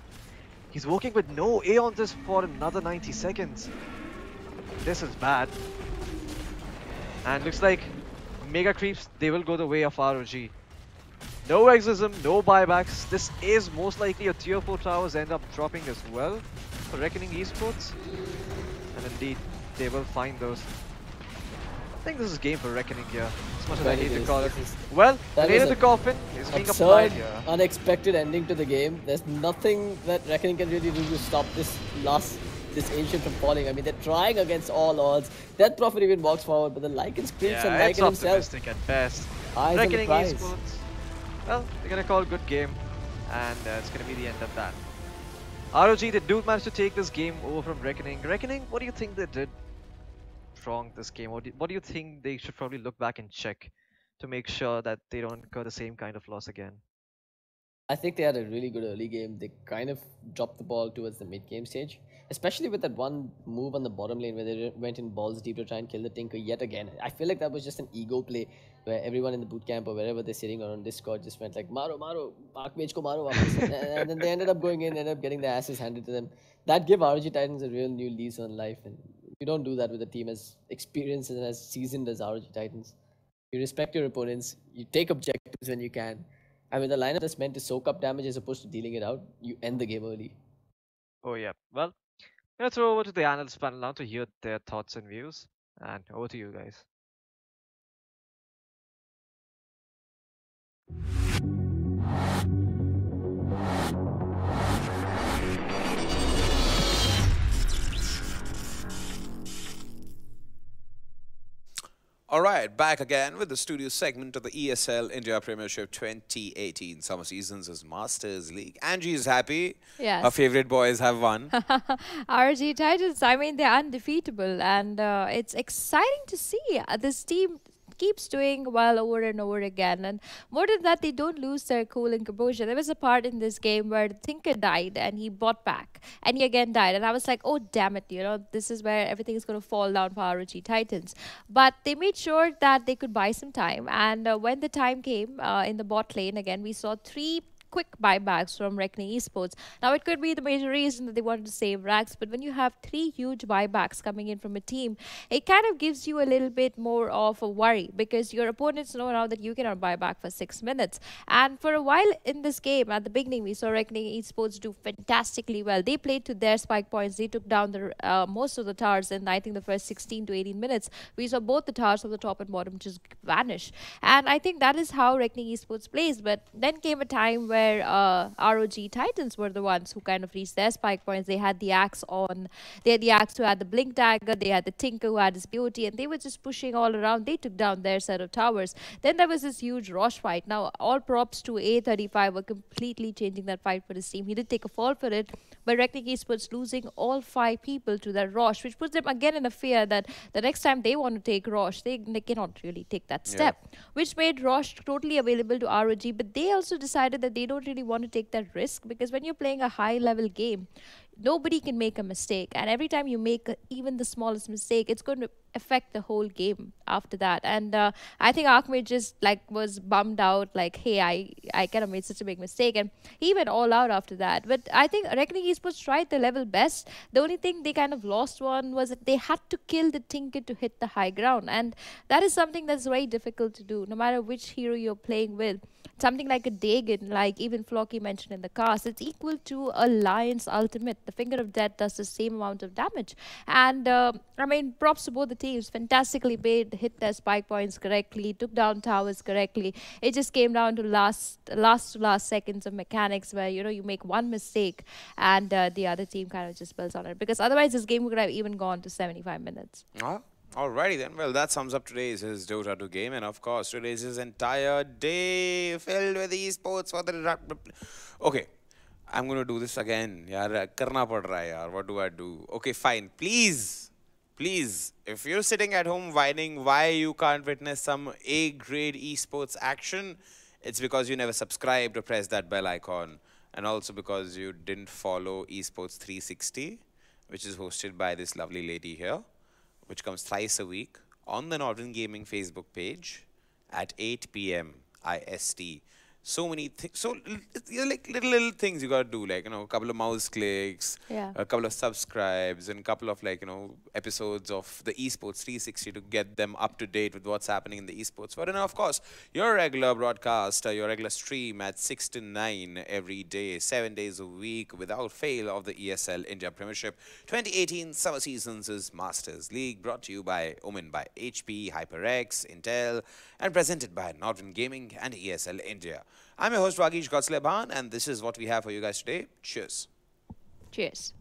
he's working with no A on this for another 90 seconds. This is bad. And looks like Mega Creeps, they will go the way of ROG. No exorcism, no buybacks. This is most likely a tier 4 towers end up dropping as well for Reckoning Esports. And indeed, they will find those. I think this is game for Reckoning here, as much as I hate to call it. Well, the nail in the coffin is being applied Absurd, here. unexpected ending to the game. There's nothing that Reckoning can really do to stop this Ancient from falling. I mean, they're trying against all odds. Death Prophet even walks forward, but the Lycan screams and Yeah, it's Lycan himself. optimistic at best. Eyes on the Reckoning prize. Esports, well, they're gonna call a good game, and it's gonna be the end of that. ROG, they do manage to take this game over from Reckoning. Reckoning, what do you think they did wrong this game? What do you think they should probably look back and check to make sure that they don't incur the same kind of loss again? I think they had a really good early game. They kind of dropped the ball towards the mid-game stage, especially with that one move on the bottom lane where they went in balls deep to try and kill the Tinker yet again. I feel like that was just an ego play where everyone in the boot camp or wherever they're sitting or on Discord just went like, Maro, Archmage ko maro wapas. And then they ended up going in, ended up getting their asses handed to them. That gave ROG Titans a real new lease on life. And you don't do that with a team as experienced and as seasoned as ROG Titans. You respect your opponents, you take objectives when you can. I mean, the lineup that's meant to soak up damage as opposed to dealing it out, you end the game early. Oh yeah, well, let's throw over to the analyst panel now to hear their thoughts and views. And over to you guys. All right, back again with the studio segment of the ESL India Premiership 2018 Summer Seasons as Masters League. Angie is happy. Yes. Her favorite boys have won. RG Titans, I mean, they're undefeatable, and it's exciting to see this team keeps doing well over and over again. And more than that, they don't lose their cool and composure. There was a part in this game where the Tinker died and he bought back and he again died. And I was like, oh, damn it, you know, this is where everything is going to fall down for ROG Titans. But they made sure that they could buy some time. And when the time came in the bot lane, again, we saw 3 quick buybacks from Reckoning Esports. Now, it could be the major reason that they wanted to save racks, but when you have 3 huge buybacks coming in from a team, it kind of gives you a little bit more of a worry because your opponents know now that you cannot buy back for 6 minutes. And for a while in this game, at the beginning, we saw Reckoning Esports do fantastically well. They played to their spike points. They took down the most of the towers in, I think, the first 16 to 18 minutes. We saw both the towers of the top and bottom just vanish. And I think that is how Reckoning Esports plays. But then came a time where ROG Titans were the ones who kind of reached their spike points. They had the Axe on. They had the Axe who had the Blink Dagger. They had the Tinker who had his beauty. And they were just pushing all around. They took down their set of towers. Then there was this huge Rosh fight. Now, all props to A35 were completely changing that fight for his team. He did take a fall for it. But Reckoning Esports losing all 5 people to that Rosh, which puts them again in a fear that the next time they want to take Rosh, they cannot really take that step. Which made Rosh totally available to ROG. But they also decided that they don't really want to take that risk because when you're playing a high level game, nobody can make a mistake, and every time you make even the smallest mistake, it's going to affect the whole game after that. And I think Archmage just was bummed out, like, hey, I kind of made such a big mistake, and he went all out after that. But I think Reckoning Esports tried their level best. The only thing they kind of lost one was that they had to kill the Tinker to hit the high ground, and that is something that's very difficult to do no matter which hero you're playing with. Something like a Dagon, like even Flocky mentioned in the cast, it's equal to a Lion's ultimate. The Finger of Death does the same amount of damage. And I mean, props to both the teams. Fantastically played, hit their spike points correctly, took down towers correctly. It just came down to last seconds of mechanics where, you know, you make one mistake and the other team kind of just builds on it. Because otherwise, this game would have even gone to 75 minutes. Alrighty then. Well, that sums up today's Dota 2 game, and of course today's entire day filled with esports for the. Okay, I'm gonna do this again. Yaar, karna pad raha hai yaar. What do I do? Okay, fine. Please please, if you're sitting at home whining why you can't witness some A-grade esports action, it's because you never subscribed or pressed that bell icon. And also because you didn't follow Esports 360, which is hosted by this lovely lady here, which comes thrice a week on the Northern Gaming Facebook page at 8 p.m. IST. So many things, like little things you gotta do, like, a couple of mouse clicks, Yeah. a couple of subscribes, and a couple of, like, episodes of the Esports 360 to get them up to date with what's happening in the esports. But then, of course, your regular broadcast, your regular stream at 6 to 9 every day, 7 days a week, without fail, of the ESL India Premiership 2018 Summer Seasons Masters League, brought to you by Omen by HP, HyperX, Intel, and presented by Northern Gaming and ESL India. I'm your host, Vagish Gotsleban, and this is what we have for you guys today. Cheers. Cheers.